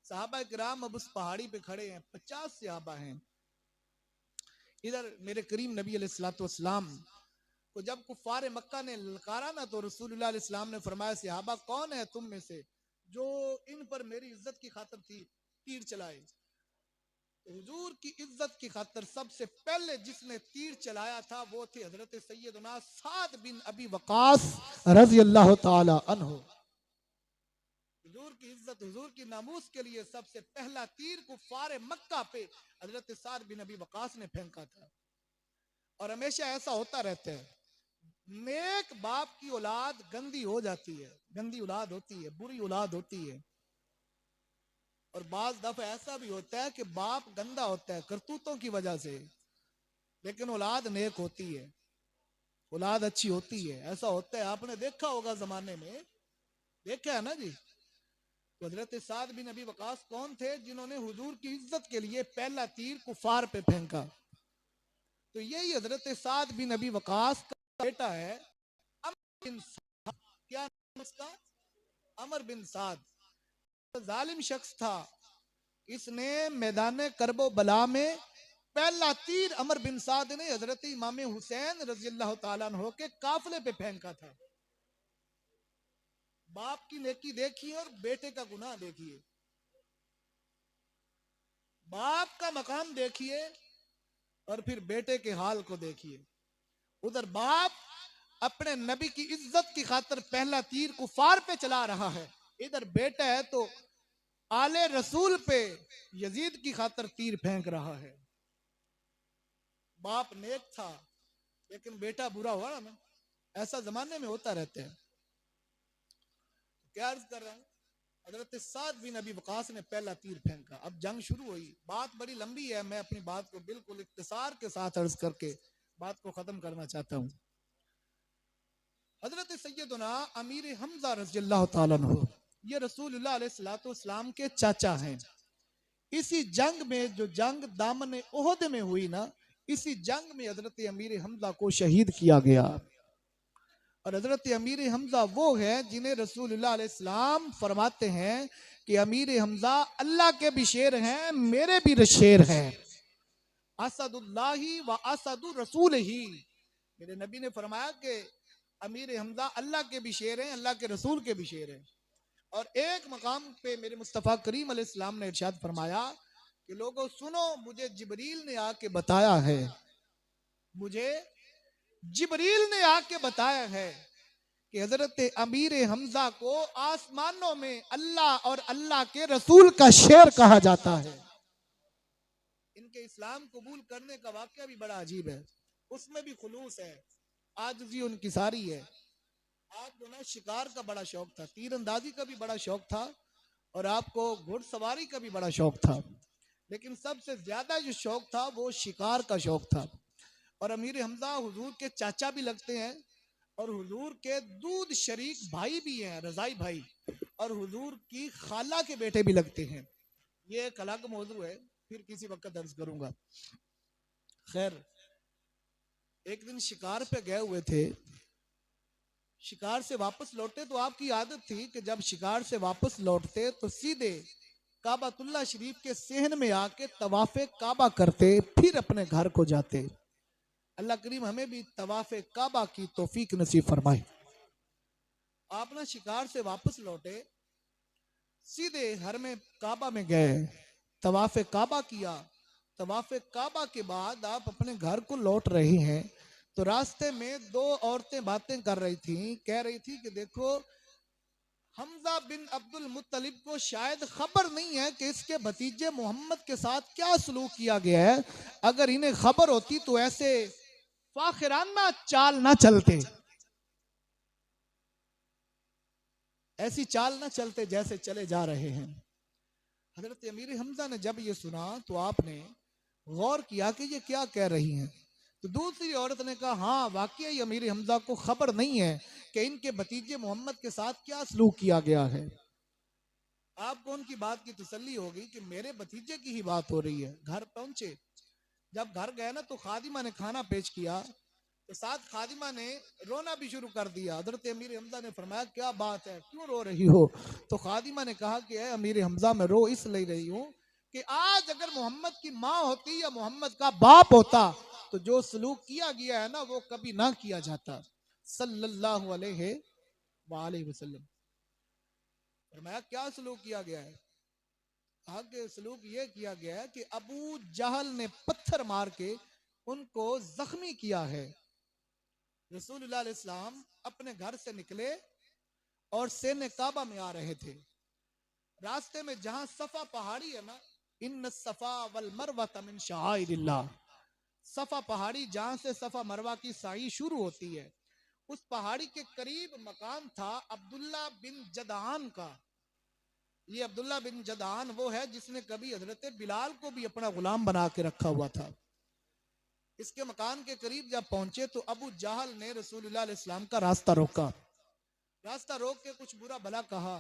सहाबा किराम अब उस पहाड़ी पे खड़े हैं, 50 सहाबा हैं। इधर मेरे करीम नबी अलैहिस्सलाम को जब कुफार मक्का ने ललकारा ना, तो रसूलुल्लाह अलैहिस्सलाम ने फरमाया सहाबा कौन है तुम में से जो इन पर मेरी इज्जत की खातिर तीर चलाए? हुजूर की इज्जत की खातिर सबसे पहले जिसने तीर चलाया था वो थे हजरत सैयदना साद बिन अबी वकास रजी अल्लाह ताला अन्हु। हुजूर की इज्जत, हुजूर की नामूस के लिए सबसे पहला तीर कुफार मक्का पे हजरत साद बिन अबी वकास ने फेंका था। और हमेशा ऐसा होता रहता है, नेक बाप की औलाद गंदी हो जाती है, गंदी औलाद होती है, बुरी औलाद होती है। और बाज दफा ऐसा भी होता है कि बाप गंदा होता है करतूतों की वजह से, लेकिन औलाद नेक होती है, औलाद अच्छी होती है। ऐसा होता है, आपने देखा होगा जमाने में, देखा है ना जी। तो हजरत साद बिन अबी वकास कौन थे जिन्होंने हुजूर की इज्जत के लिए पहला तीर कुफार पे फेंका? तो यही हजरत साद बिन अबी वकास का बेटा है अमर बिन साद। क्या नाम उसका? अमर बिन साद। जालिम शख्स था, इसने मैदान करबो बला में पहला तीर अमर बिन साद ने हजरत इमाम हुसैन रजी अल्लाह तआला अन्हु के काफिले पे फेंका था। बाप की नेकी देखिए और बेटे का गुनाह देखिए, बाप का मकाम देखिए और फिर बेटे के हाल को देखिए। उधर बाप अपने नबी की इज्जत की खातिर पहला तीर कुफार पे चला रहा है, इधर बेटा है तो आले रसूल पे यजीद की खातिर तीर फेंक रहा है। बाप नेक था लेकिन बेटा बुरा हुआ ना, ऐसा जमाने में होता रहता है। क्या अर्ज कर रहा हूं, हजरत साद बिन अबी वकास ने पहला तीर फेंका। अब जंग शुरू हुई, बात बड़ी लंबी है, मैं अपनी बात को बिल्कुल इख्तिसार के साथ अर्ज करके बात को खत्म करना चाहता हूं। हजरत सैयदना अमीर हमजा रज़ी अल्लाह ताला अन्हु, ये रसूलुल्लाह अलैहिस्सलातु वस्सलाम के चाचा हैं। इसी जंग में, जो जंग दामन ओहद में हुई ना, इसी जंग में हजरत अमीर हमजा को शहीद किया गया। और हजरत अमीर हमजा वो है जिन्हें रसूलुल्लाह अलैहिस्सलाम फरमाते हैं कि अमीर हमजा अल्लाह के भी शेर हैं, मेरे भी शेर हैं। असदुल्लाही व असदु रसूल ही, मेरे नबी ने फरमाया कि अमीर हमजा अल्लाह के भी शेर हैं, अल्लाह के रसूल के भी शेर हैं। और एक मकाम पे मेरे मुस्तफ़ा करीम अलैहिस्सलाम ने इरशाद फरमाया कि लोगों सुनो, मुझे जिब्रील ने आके बताया है, मुझे जिब्रील ने आके बताया है कि हजरत अमीर हमजा को आसमानों में अल्लाह और अल्लाह के रसूल का शेर कहा जाता है। इनके इस्लाम कबूल करने का वाकया भी बड़ा अजीब है, उसमें भी खुलूस है, आजिज़ी उनकी सारी है। आपको ना शिकार का बड़ा शौक था, तीरंदाजी का भी बड़ा शौक था, और आपको घुड़सवारी का भी बड़ा शौक था, लेकिन सबसे ज्यादा जो शौक था वो शिकार का शौक था। और अमीर हमजा हुजूर के चाचा भी लगते हैं, और हुजूर के दूध शरीक भाई भी हैं, रजाई भाई, और हुजूर की खाला के बेटे भी लगते हैं। ये एक अलग मौजू है, फिर किसी वक्त दर्ज करूंगा। खैर, एक दिन शिकार पे गए हुए थे, शिकार से वापस लौटे तो आपकी आदत थी कि जब शिकार से वापस लौटते तो सीधे काबातुल्लाह शरीफ के सहन में आके तवाफे काबा करते, फिर अपने घर को जाते। अल्लाह करीम हमें भी तवाफे काबा की तौफीक नसीब फरमाए। आप ना शिकार से वापस लौटे, सीधे हर में काबा में गए, तवाफे काबा किया। तवाफे काबा के बाद आप अपने घर को लौट रहे हैं तो रास्ते में दो औरतें बातें कर रही थी, कह रही थी कि देखो, हमजा बिन अब्दुल मुत्तलिब को शायद खबर नहीं है कि इसके भतीजे मोहम्मद के साथ क्या सलूक किया गया है। अगर इन्हें खबर होती तो ऐसे फाखिराना चाल ना चलते, ऐसी चाल ना चलते जैसे चले जा रहे हैं। हजरत अमीर हमजा ने जब ये सुना तो आपने गौर किया कि ये क्या कह रही हैं। तो दूसरी औरत ने कहा, हाँ वाकई अमीर हमजा को खबर नहीं है कि इनके भतीजे मोहम्मद के साथ क्या सलूक किया गया है। आपको उनकी बात की तसल्ली होगी कि मेरे भतीजे की ही बात हो रही है। घर पहुंचे, जब घर गए ना तो खादिमा ने खाना पेश किया, तो साथ खादिमा ने रोना भी शुरू कर दिया। हजरत अमीर हमजा ने फरमाया, क्या बात है, क्यों रो रही हो? तो खादिमा ने कहा कि अमीर हमजा, मैं रो इसलिए रही हूँ कि आज अगर मोहम्मद की माँ होती या मोहम्मद का बाप होता तो जो सलूक किया गया है ना वो कभी ना किया जाता, सल्लल्लाहु अलैहि वसल्लम। फरमाया, क्या सलूक किया गया है? आगे सलूक ये किया गया है कि अबू जहल ने पत्थर मार के उनको जख्मी किया है। रसूलुल्लाह अलैहि सलाम अपने घर से निकले और सेने काबा में आ रहे थे। रास्ते में जहां सफा पहाड़ी है ना, इन सफा वल मरवा मिन शाइरिल्लाह, सफा पहाड़ी जहां से सफा मरवा की साई शुरू होती है, उस पहाड़ी के करीब मकान था अब्दुल्ला बिन जदान का। ये अब्दुल्ला बिन जदान वो है जिसने कभी हजरत बिलाल को भी अपना गुलाम बना के रखा हुआ था। इसके मकान के करीब जब पहुंचे तो अबू जहल ने रसूलुल्लाह अलैहि सलाम का रास्ता रोका। रास्ता रोक के कुछ बुरा भला कहा।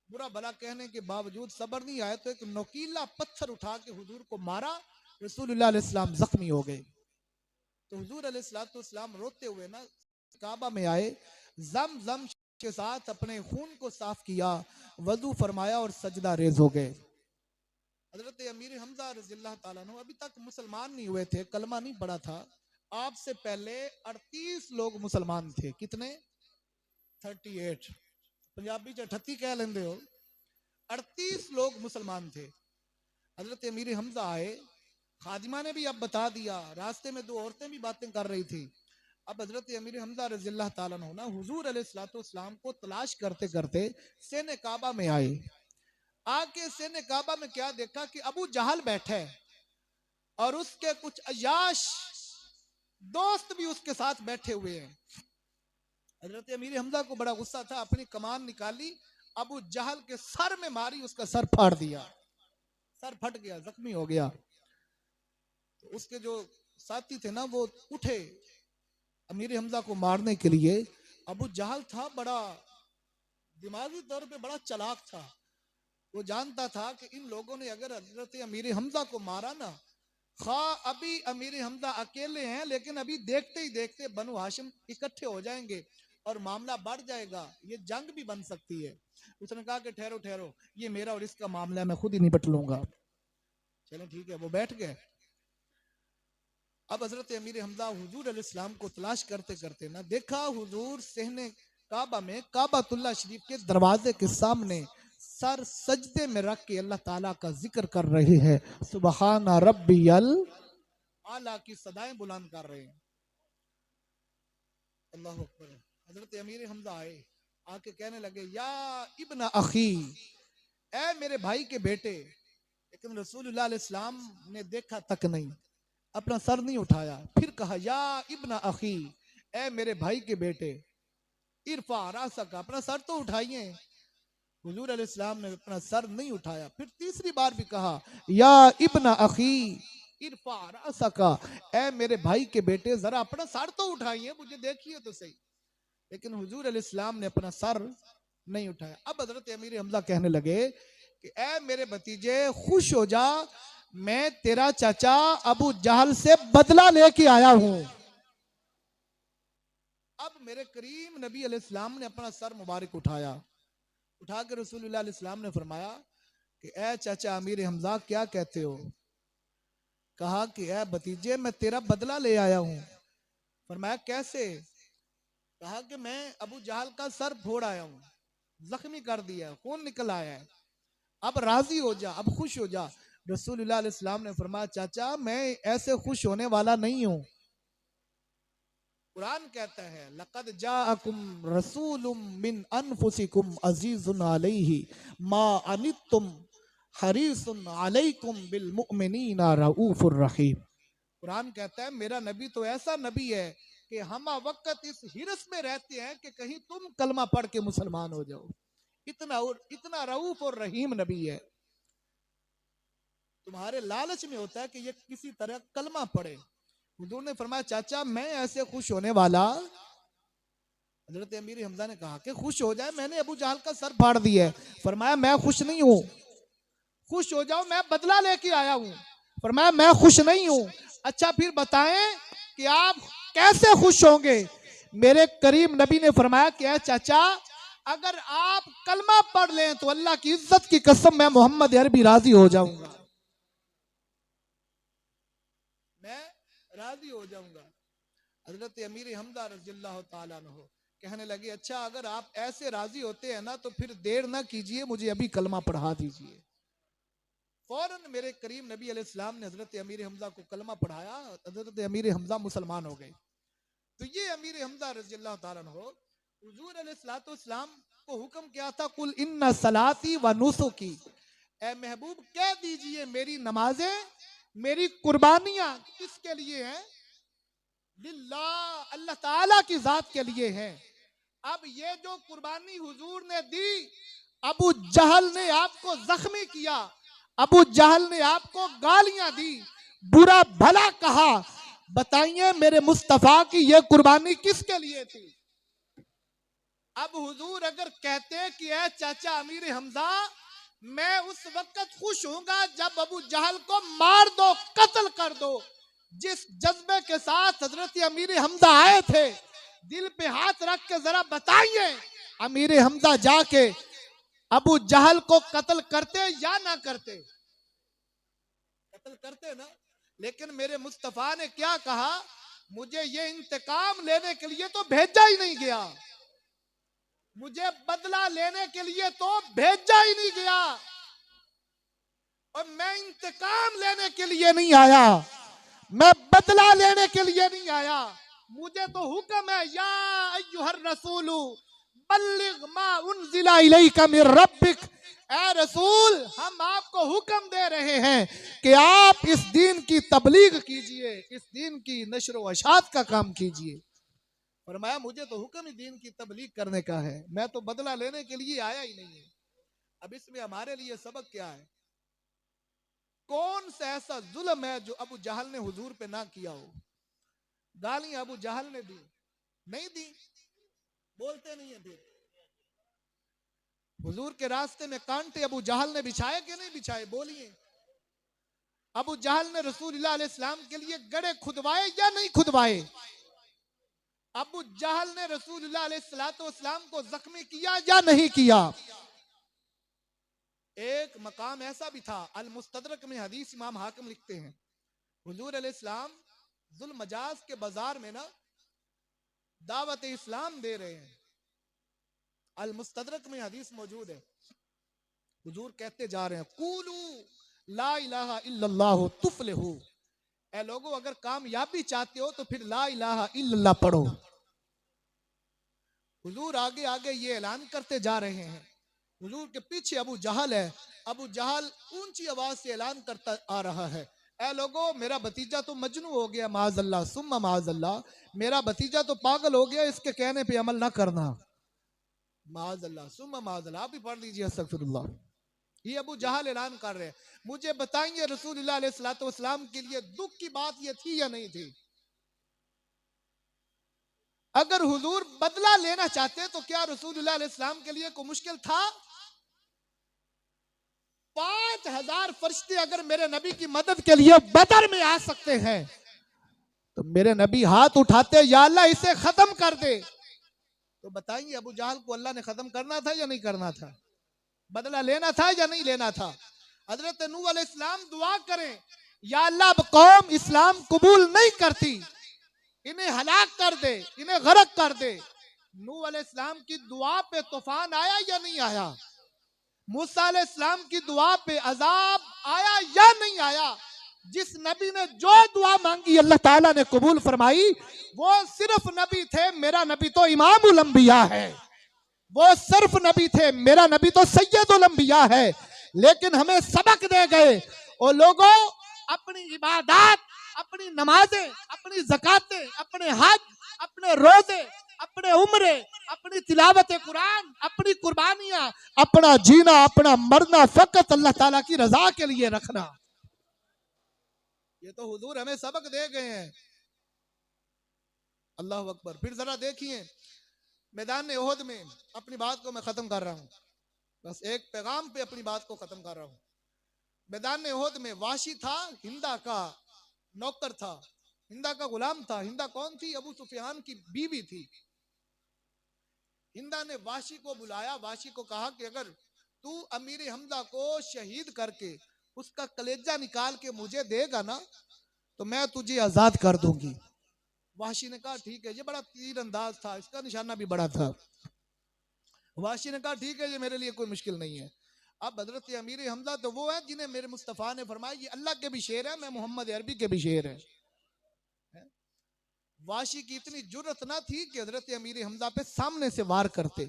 बुरा भला कहने के बावजूद सब्र नहीं आया तो एक नोकीला पत्थर उठा के हुजूर को मारा। रसूलुल्लाह अलैहि सलाम जख्मी हो गए। तो हुजूर अलैहिस्सलाम रोते हुए ना काबा में आए, जम जम के साथ अपने खून को साफ किया, वजू फरमाया और सजदा रेज हो गए। हजरत अमीर हमजा रज़ियल्लाहु ताला अन्हु अभी तक मुसलमान नहीं हुए थे, कलमा नहीं पड़ा था। आपसे पहले 38 लोग मुसलमान थे। कितने? 38। पंजाबी च 38 कह लेंदे हो। 38 लोग मुसलमान थे। हजरत अमीर हमजा आए, खादिमा ने भी अब बता दिया। रास्ते में दो औरतें भी बातें कर रही थी। अब हजरत अमीर हमजा रज़ियल्लाहु ताला अन्हु ना हुजूर अलैहिस्सलाम को तलाश करते करते सेने काबा में आए। आके सेने काबा में क्या देखा कि अबू जहल बैठे और उसके कुछ अयाश दोस्त भी उसके साथ बैठे हुए हैं। हजरत अमीर हमजा को बड़ा गुस्सा था, अपनी कमान निकाली, अबू जहल के सर में मारी, उसका सर फाड़ दिया। सर फट गया, जख्मी हो गया। तो उसके जो साथी थे ना वो उठे अमीर हमजा को मारने के लिए। अबू जहल था बड़ा दिमागी तौर पे बड़ा चालाक था। वो जानता था कि इन लोगों ने अगर हजरत अमीर हमजा को मारा ना, खा अभी अमीर हमजा अकेले हैं लेकिन अभी देखते ही देखते बनु हाशिम इकट्ठे हो जाएंगे और मामला बढ़ जाएगा, ये जंग भी बन सकती है। उसने कहा कि ठहरो ठहरो, ये मेरा और इसका मामला है, मैं खुद ही निपट लूंगा। चलो ठीक है, वो बैठ गए। अब हजरत अमीर हमजा हुजूर अलैहिस्सलाम को तलाश करते करते ना देखा हुजूर सहने काबा में काबातुल्लाह शरीफ के दरवाजे के सामने सर सजदे में रख के अल्लाह ताला का जिक्र कर रहे हैं, सुबहाना रब्बियल आला की सदाएं बुलंद कर रहे हैं। अल्लाह अकबर। हजरत अमीर हमजा आए, आके कहने लगे या इब्न अखी, ए मेरे भाई के बेटे। लेकिन रसूलुल्लाह अलैहि सलाम ने देखा तक नहीं, अपना सर नहीं उठाया। फिर कहा या इब्न अखी, ए मेरे भाई के बेटे। इरफा रासा का, अपना सर तो उठाइए। हुजूर अलैहिस्सलाम ने अपना सर नहीं उठाया। फिर तीसरी बार भी कहा या इब्न अखी इरफा रासा का, ए मेरे भाई के बेटे जरा अपना सर तो उठाइए, मुझे देखिए तो सही। लेकिन हुजूर अलैहिस्सलाम ने अपना सर नहीं उठाया। अब हजरत अमीर हमजा कहने लगे कि ए मेरे भतीजे खुश हो जा, मैं तेरा चाचा अबू जहल से बदला लेके आया हूं। अब मेरे करीम नबी अलैहिस्सलाम ने अपना सर मुबारक उठाया। उठा के रसूलुल्लाह अलैहि सलाम ने फरमाया कि ए चाचा अमीर हमजा क्या कहते हो? कहा कि ए भतीजे मैं तेरा बदला ले आया हूं। फरमाया कैसे? कहा कि मैं अबू जहल का सर फोड़ आया हूं, जख्मी कर दिया, खून निकल आया है, अब राजी हो जा, अब खुश हो जा। रसूलुल्लाह अलैहि सलाम ने फरमाया चाचा मैं ऐसे खुश होने वाला नहीं हूं। कुरान कहता है लक़द जाअकुम रसूलुम मिन अनफुसिकुम अज़ीज़ुन अलैहि मा अनित्तुम हरीसुन अलैकुम बिल मुमिनीना रऊफुर रहीम। कुरान कहता है मेरा नबी तो ऐसा नबी है कि हम वक्त इस हिरस में रहते हैं कि कहीं तुम कलमा पढ़ के मुसलमान हो जाओ। इतना रऊफ और रहीम नबी है। तुम्हारे लालच में होता है कि ये किसी तरह कलमा पढ़े। हुजूर ने फरमाया चाचा मैं ऐसे खुश होने वाला। हजरत अमीर हमजा ने कहा कि खुश हो जाए, मैंने अबू जहल का सर फाड़ दिया है। फरमाया मैं खुश नहीं हूं। खुश हो जाओ, मैं बदला लेके आया हूं। फरमाया मैं खुश नहीं हूं। अच्छा फिर बताएं कि आप कैसे खुश होंगे? मेरे करीम नबी ने फरमाया कि चाचा अगर आप कलमा पढ़ लें तो अल्लाह की इज्जत की कसम मैं मोहम्मद अरबी राजी हो जाऊंगा, मैं राजी हो जाऊंगा। हजरत अमीर हमजा रज़ियल्लाहु ताला अन्हु कहने लगे अच्छा अगर आप ऐसे राजी होते हैं ना तो फिर देर ना कीजिए, मुझे अभी कलमा पढ़ा दीजिए। फौरन मेरे करीम नबी अलैहिस्सलाम ने हजरत अमीर हमजा को कलमा पढ़ाया, हजरत अमीर हमजा मुसलमान हो गए। तो ये अमीर हमजा रज़ी अल्लाह ताला अन्हु हुजूर अलैहिस्सलाम को हुक्म किया था, कुल इन्ना सलाती व नुसुकी, ए महबूब कह दीजिए मेरी नमाजें, मेरी कुर्बानियां किसके लिए हैं? लिल्लाह, अल्लाह ताला की जात के लिए हैं। अब ये जो कुर्बानी हुजूर ने दी, अबू जहल ने आपको जख्मी किया, अबू जहल ने आपको गालियां दी, बुरा भला कहा, बताइए मेरे मुस्तफा की ये कुर्बानी किसके लिए थी? अब हुजूर अगर कहते कि ऐ चाचा अमीर हमजा, मैं उस वक्त खुश होऊंगा जब अबू जहल को मार दो, कत्ल कर दो। जिस जज्बे के साथ हजरत अमीर हमजा आए थे, दिल पे हाथ रख के जरा बताइए, अमीर हमजा जाके अबू जहल को कत्ल करते या ना करते? कत्ल करते ना। लेकिन मेरे मुस्तफा ने क्या कहा, मुझे ये इंतकाम लेने के लिए तो भेजा ही नहीं गया, मुझे बदला लेने के लिए तो भेजा ही नहीं गया, और मैं इंतकाम लेने के लिए नहीं आया, मैं बदला लेने के लिए नहीं आया। मुझे तो हुक्म है, या अय्युहर रसूलु बल्लिग मा उनजिला इलैका मिर रब्बिक, ऐ रसूल हम आपको हुक्म दे रहे हैं कि आप इस दीन की तबलीग कीजिए, इस दीन की नशर व अशात का काम कीजिए। फरमाया मुझे तो हुक्म ही दीन की तबलीग करने का है, मैं तो बदला लेने के लिए आया ही नहीं है। अब इसमें हमारे लिए सबक क्या है? कौन सा ऐसा जुल्म है जो अबू जहल ने हुजूर पे ना किया हो? गालियां अबू जहल ने दी? नहीं दी, बोलते नहीं है। फिर हुजूर के रास्ते में कांटे अबू जहल ने बिछाए कि नहीं बिछाए? बोलिए। अबू जहल ने रसूलुल्लाह अलैहि सलाम के लिए गड़े खुदवाए या नहीं खुदवाए? अबू जहल ने रसूलुल्लाह अलैहि सलाम को जख्मी किया या नहीं किया? एक मकाम ऐसा भी था, अल मुस्तदरक में हदीस इमाम हाकिम लिखते हैं, हुजूर अलैहिस्सलाम जुल मजाज के बाजार में ना दावत इस्लाम दे रहे हैं। अल मुस्तदरक में हदीस मौजूद है, हुजूर कहते जा रहे हैं, कूलू ला इलाहा इल्लल्लाह तुफलिहू, ऐ लोगों अगर कामयाबी चाहते हो तो फिर ला इलाहा इल्लल्लाह पढ़ो। हुजूर आगे आगे ये ऐलान करते जा रहे हैं, हुजूर के पीछे अबू जहल है, अबू जहल ऊंची आवाज से ऐलान करता आ रहा है, ऐ लोगों मेरा भतीजा तो मजनू हो गया, माज़अल्लाह सुम्मा माज़अल्लाह, मेरा भतीजा तो पागल हो गया, इसके कहने पे अमल ना करना, माज़अल्लाह सुम्मा माज़अल्लाह। आप भी पढ़ लीजिए अस्तगफिरुल्लाह। ये अबू जहल ऐलान कर रहे हैं। मुझे बताएंगे रसूलुल्लाह अलैहि वसल्लम के लिए दुख की बात ये थी या नहीं थी? अगर हुजूर बदला लेना चाहते तो क्या रसूलुल्लाह अलैहि वसल्लम के लिए कोई मुश्किल था? 5000 फरिश्ते अगर मेरे नबी की मदद के लिए बदर में आ सकते हैं तो मेरे नबी हाथ उठाते, या अल्लाह इसे खत्म कर दे। तो बताइए अबू जहल को अल्लाह ने खत्म करना था या नहीं करना था? बदला लेना था या नहीं लेना था? हजरत नूह अलैहिस्सलाम दुआ करें, या अल्लाह अब कौम इस्लाम कबूल नहीं करती, इन्हें हलाक कर दे, इन्हें गरक कर दे। नूह अलैहिस्सलाम की दुआ पे तूफान आया या नहीं आया? मूसा अलैहिस्सलाम की दुआ पे अजाब आया या नहीं आया? जिस नबी ने जो दुआ मांगी अल्लाह ताला ने कबूल फरमाई, वो सिर्फ नबी थे, मेरा नबी तो इमामुल अंबिया है, वो सिर्फ नबी थे, मेरा नबी तो सैयदुल अंबिया है। लेकिन हमें सबक दे गए, और लोगों अपनी इबादत, अपनी नमाजें, अपनी ज़कातें, अपने हज, अपने रोजे, अपने उम्रे, अपनी तिलावत कुरान, अपनी कुर्बानियां, अपना जीना, अपना मरना फकत अल्लाह ताला की रजा के लिए रखना, ये तो हुजूर हमें सबक दे गए हैं। अल्लाह अकबर। फिर जरा देखिए मैदान ओहद में, अपनी बात को मैं खत्म कर रहा हूं, बस एक पैगाम पे अपनी बात को खत्म कर रहा हूं। मैदान ओहद में वाशी था, हिंदा का नौकर था, हिंदा का गुलाम था। हिंदा कौन थी? अबू सुफियान की बीवी थी। हिंदा ने वाशी को बुलाया, वाशी को कहा कि अगर तू अमीर हमजा को शहीद करके उसका कलेजा निकाल के मुझे देगा ना तो मैं तुझे आजाद कर दूंगी। वाशी ने कहा ठीक है, ये बड़ा तीर अंदाज था, इसका निशाना भी बड़ा था। वाशी ने कहा ठीक है, ये मेरे लिए कोई मुश्किल नहीं है। अब हजरत अमीर हमजा तो वो है जिन्हें मेरे मुस्तफ़ा ने फरमाया ये अल्लाह के भी शेर है, मैं मोहम्मद अरबी के भी शेर है। वाशी की इतनी जुर्रत ना थी कि हजरत अमीर हमजा पे सामने से वार करते।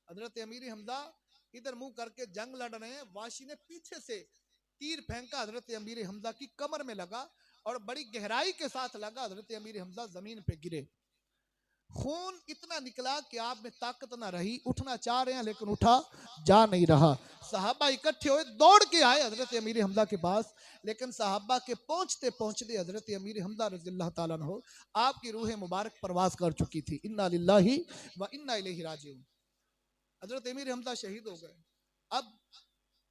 हजरत अमीर हमजा इधर मुंह करके जंग लड़ रहे हैं, वाशी ने पीछे से तीर फेंका, हजरत अमीर हमजा की कमर में लगा और बड़ी गहराई के साथ लगा। हजरत अमीर हमजा जमीन पे गिरे, खून इतना निकला कि आप में ताकत ना रही, उठना चाह रहे हैं लेकिन उठा जा नहीं रहा। सहाबा इकट्ठे हुए, दौड़ के आए हजरत अमीर हमजा के पास, लेकिन सहाबा के पहुंचते पहुंचते हजरत अमीर हमजा रज़ियल्लाहु ताला अन्हु आपकी रूह मुबारक परवाज कर चुकी थी। इन्ना लिल्लाहि व इन्ना इलैहि राजिऊन। हजरत अमीर हमजा शहीद हो गए। अब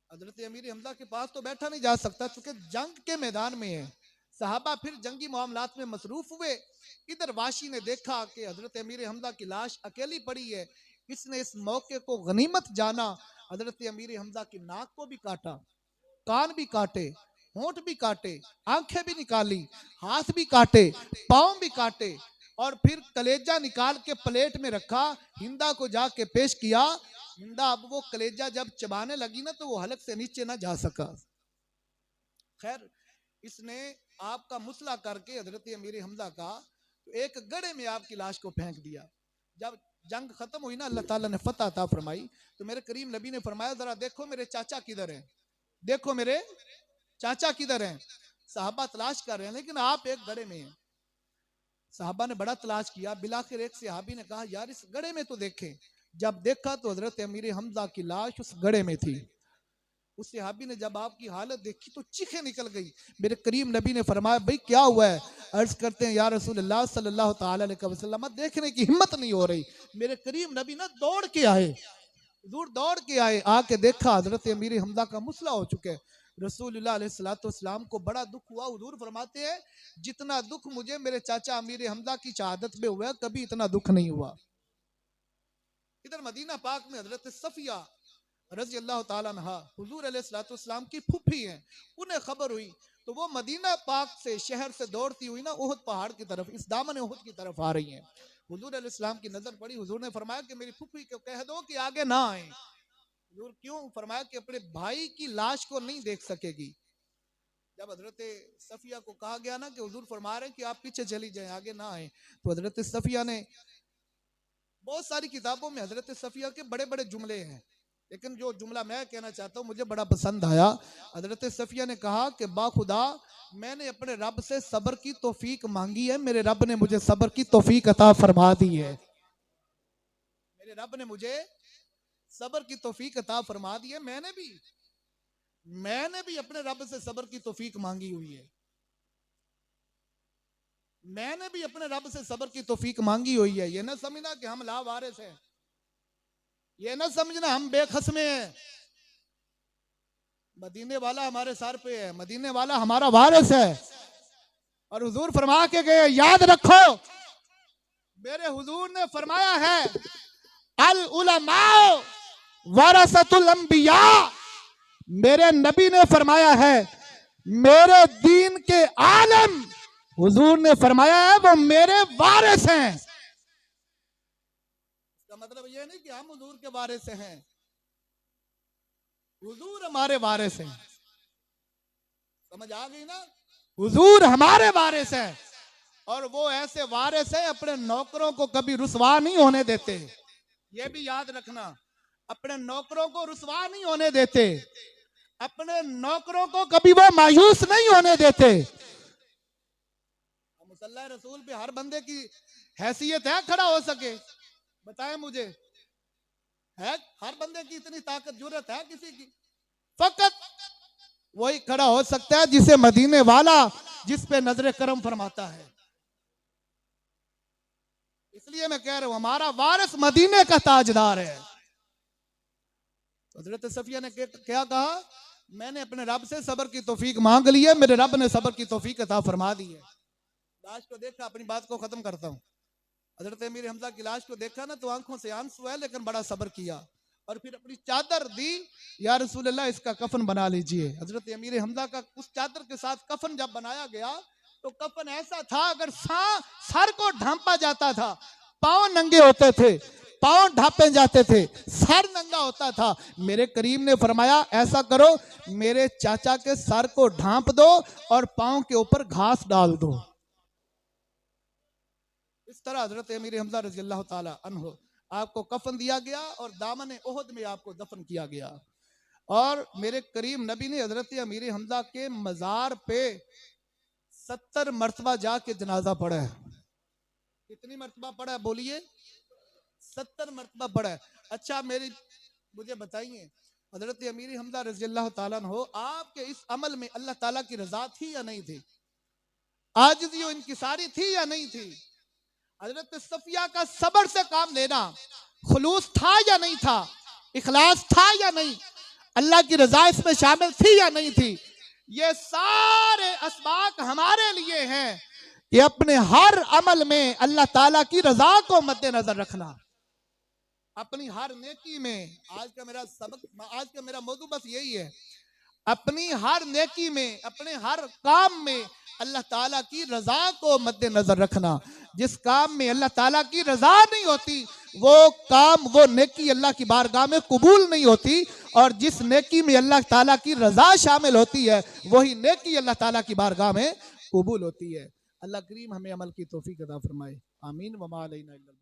हजरत अमीर हमजा के पास तो बैठा नहीं जा सकता क्योंकि जंग के मैदान में है। सहाबा फिर जंगी मामलात में मसरूफ हुए। इधर वाशी ने देखा कि हजरत अमीर हमजा की लाश अकेली पड़ी है। इसने इस मौके को गनीमत जाना, हजरत अमीर हमजा की नाक को भी काटा, कान भी काटे, होंठ भी काटे, आंखें भी निकाली, हाथ भी काटे, पांव भी काटे और फिर कलेजा निकाल के प्लेट में रखा, हिंदा को जाके पेश किया। हिंदा अब वो कलेजा जब चबाने लगी ना तो वो हलक से नीचे ना जा सका। खैर इसने आपका मुसला करके हजरत अमीर हमजा का तो एक गड्ढे में आपकी लाश को फेंक दिया। जब जंग खत्म हुई ना, अल्लाह ताला ने फतह अता फरमाई, तो मेरे करीम नबी ने फरमाया जरा देखो मेरे चाचा किधर हैं, देखो मेरे चाचा किधर हैं। साहबा तलाश कर रहे हैं लेकिन आप एक गड्ढे में हैं। साहबा ने बड़ा तलाश किया, बिलाखिर एक सहाबी ने कहा यार इस गड्ढे में तो देखें। जब देखा तो हजरत अमीर हमजा की लाश उस गड्ढे में थी। उस सहाबी ने जब आपकी हालत देखी तो चीखें निकल गई। मेरे करीम नबी ने फरमाया भाई क्या हुआ है? अर्ज करते हैं या रसूलुल्लाह सल्लल्लाहु ताला अलैहि वसल्लम देखने की हिम्मत नहीं हो रही। मेरे करीम नबी ना दौड़ के आए, दूर दौड़ के आए, आके देखा हजरत अमीर हमजा का मुसला हो चुका है। रसूलुल्लाह अलैहिस्सलातु वस्सलाम को बड़ा दुख हुआ। हुजूर फरमाते हैं जितना दुख मुझे मेरे चाचा अमीर हमजा की शहादत में हुआ कभी इतना दुख नहीं हुआ। इधर मदीना पाक में हजरत सफिया रज़ी अल्लाह ताला अन्हा हुजूर अलैहिस्सलातु वस्सलाम की फूफी हैं, उन्हें खबर हुई तो वो मदीना पाक से शहर से दौड़ती हुई ना उहद पहाड़ की तरफ, इस दामन उहद की तरफ आ रही हैं। हुजूर अलैहिस्सलाम की नजर पड़ी, हुजूर ने फरमाया कि मेरी फूफी को कह दो कि आगे ना आए। हुजूर क्यों? फरमाया कि अपने भाई की लाश को नहीं देख सकेगी। जब हजरत सफिया को कहा गया ना कि हुजूर फरमा रहे कि आप पीछे चली जाएं, आगे ना आए, तो हजरत सफिया ने, बहुत सारी किताबों में हजरत सफिया के बड़े बड़े जुमले हैं लेकिन जो जुमला मैं कहना चाहता हूँ मुझे बड़ा पसंद आया। हजरत सफिया ने कहा कि बाखुदा मैंने अपने रब से सब्र की तौफीक मांगी है, मेरे रब ने मुझे सब्र की तौफीक अता फरमा दी है। मेरे रब ने मुझे सब्र की तौफीक अता फरमा दी है। मैंने भी अपने रब से सब्र की तौफीक मांगी हुई है। मैंने भी अपने रब से सब्र की तौफीक मांगी हुई है। ये ना समझना कि हम लावारिस हैं, ये ना समझना हम बेखस्मे हैं। मदीने वाला हमारे सर पे है, मदीने वाला हमारा वारिस है। और हुजूर फरमा के गए, याद रखो मेरे हुजूर ने फरमाया है अल उलमा वरसतुल अंबिया। मेरे नबी ने फरमाया है मेरे दीन के आलम, हुजूर ने फरमाया है वो मेरे वारिस हैं। इसका मतलब ये नहीं कि हम हुजूर के वारिस हैं, हुजूर हमारे वारिस हैं। समझ आ गई ना? हुजूर हमारे वारिस हैं और वो ऐसे वारिस हैं अपने नौकरों को कभी रुसवा नहीं होने देते। ये भी याद रखना, अपने नौकरों को रुसवा नहीं होने देते, अपने नौकरों को कभी वो मायूस नहीं होने देते। मुसल्ला रसूल पे हर बंदे की हैसियत है खड़ा हो सके? बताएं मुझे, है हर बंदे की इतनी ताकत जुर्रत है किसी की? फकत वही खड़ा हो सकता है जिसे मदीने वाला जिस पे नजर करम फरमाता है। इसलिए मैं कह रहा हूं हमारा वारिस मदीने का ताजदार है। हजरत सफिया ने क्या कहा? मैंने अपने रब से सब्र की तौफीक मांग ली है, मेरे रब ने सब्र की तौफीक अता फरमा दी है। लाश को देखा, अपनी बात को खत्म करता हूं। हजरत अमीर हमजा की लाश को देखा ना तो आंखों से आंसू है लेकिन बड़ा सब्र किया और फिर अपनी चादर दी, या रसूलल्लाह इसका कफन बना लीजिए। हजरत अमीर हमजा का उस चादर के साथ कफन जब बनाया गया तो कफन ऐसा था अगर सर को ढांपा जाता था, पांव नंगे होते थे, पांव ढांपे जाते थे, सर नंगा होता था। मेरे करीम ने फरमाया ऐसा करो, मेरे चाचा के सर को ढांप दो और पांव के ऊपर घास डाल दो। इस तरह हजरत अमीर हमजा रज़ी अल्लाह ताला अन्हु आपको कफन दिया गया और दामन ओहद में आपको दफन किया गया। और मेरे करीम नबी ने हजरत अमीर हमजा के मजार पे 70 मरतबा जाके जनाजा पढ़ा है। कितनी मरतबा पढ़ा है बोलिए? 70 मरतबा पढ़ा है। अच्छा मुझे बताइए, हजरत अमीर हमजा रज़ी अल्लाह ताला अन्हु आपके इस अमल में अल्लाह ताला की रजा थी या नहीं थी? आजिज़ी और इनकिसारी थी या नहीं थी? हजरत सफिया का सब्र से काम लेना खुलूस था या नहीं था? इखलास था या नहीं? अल्लाह की रजा इसमें शामिल थी या नहीं थी? ये सारे असबाक हमारे लिए हैं कि अपने हर अमल में अल्लाह ताला की रजा को मद्देनजर रखना, अपनी हर नेकी में। आज का मेरा मौजू बस यही है, अपनी हर नेकी में, अपने हर काम में अल्लाह ताला की रजा को मद्देनजर रखना। जिस काम में अल्लाह ताला की रजा नहीं होती वो काम, वो नेकी अल्लाह की बारगाह में कबूल नहीं होती। और जिस नेकी में अल्लाह ताला की रजा शामिल होती है वही नेकी अल्लाह ताला की बारगाह में कबूल होती है। अल्लाह करीम हमें अमल की तौफीक अता फरमाए। आमीन व मा अलैना इल्लल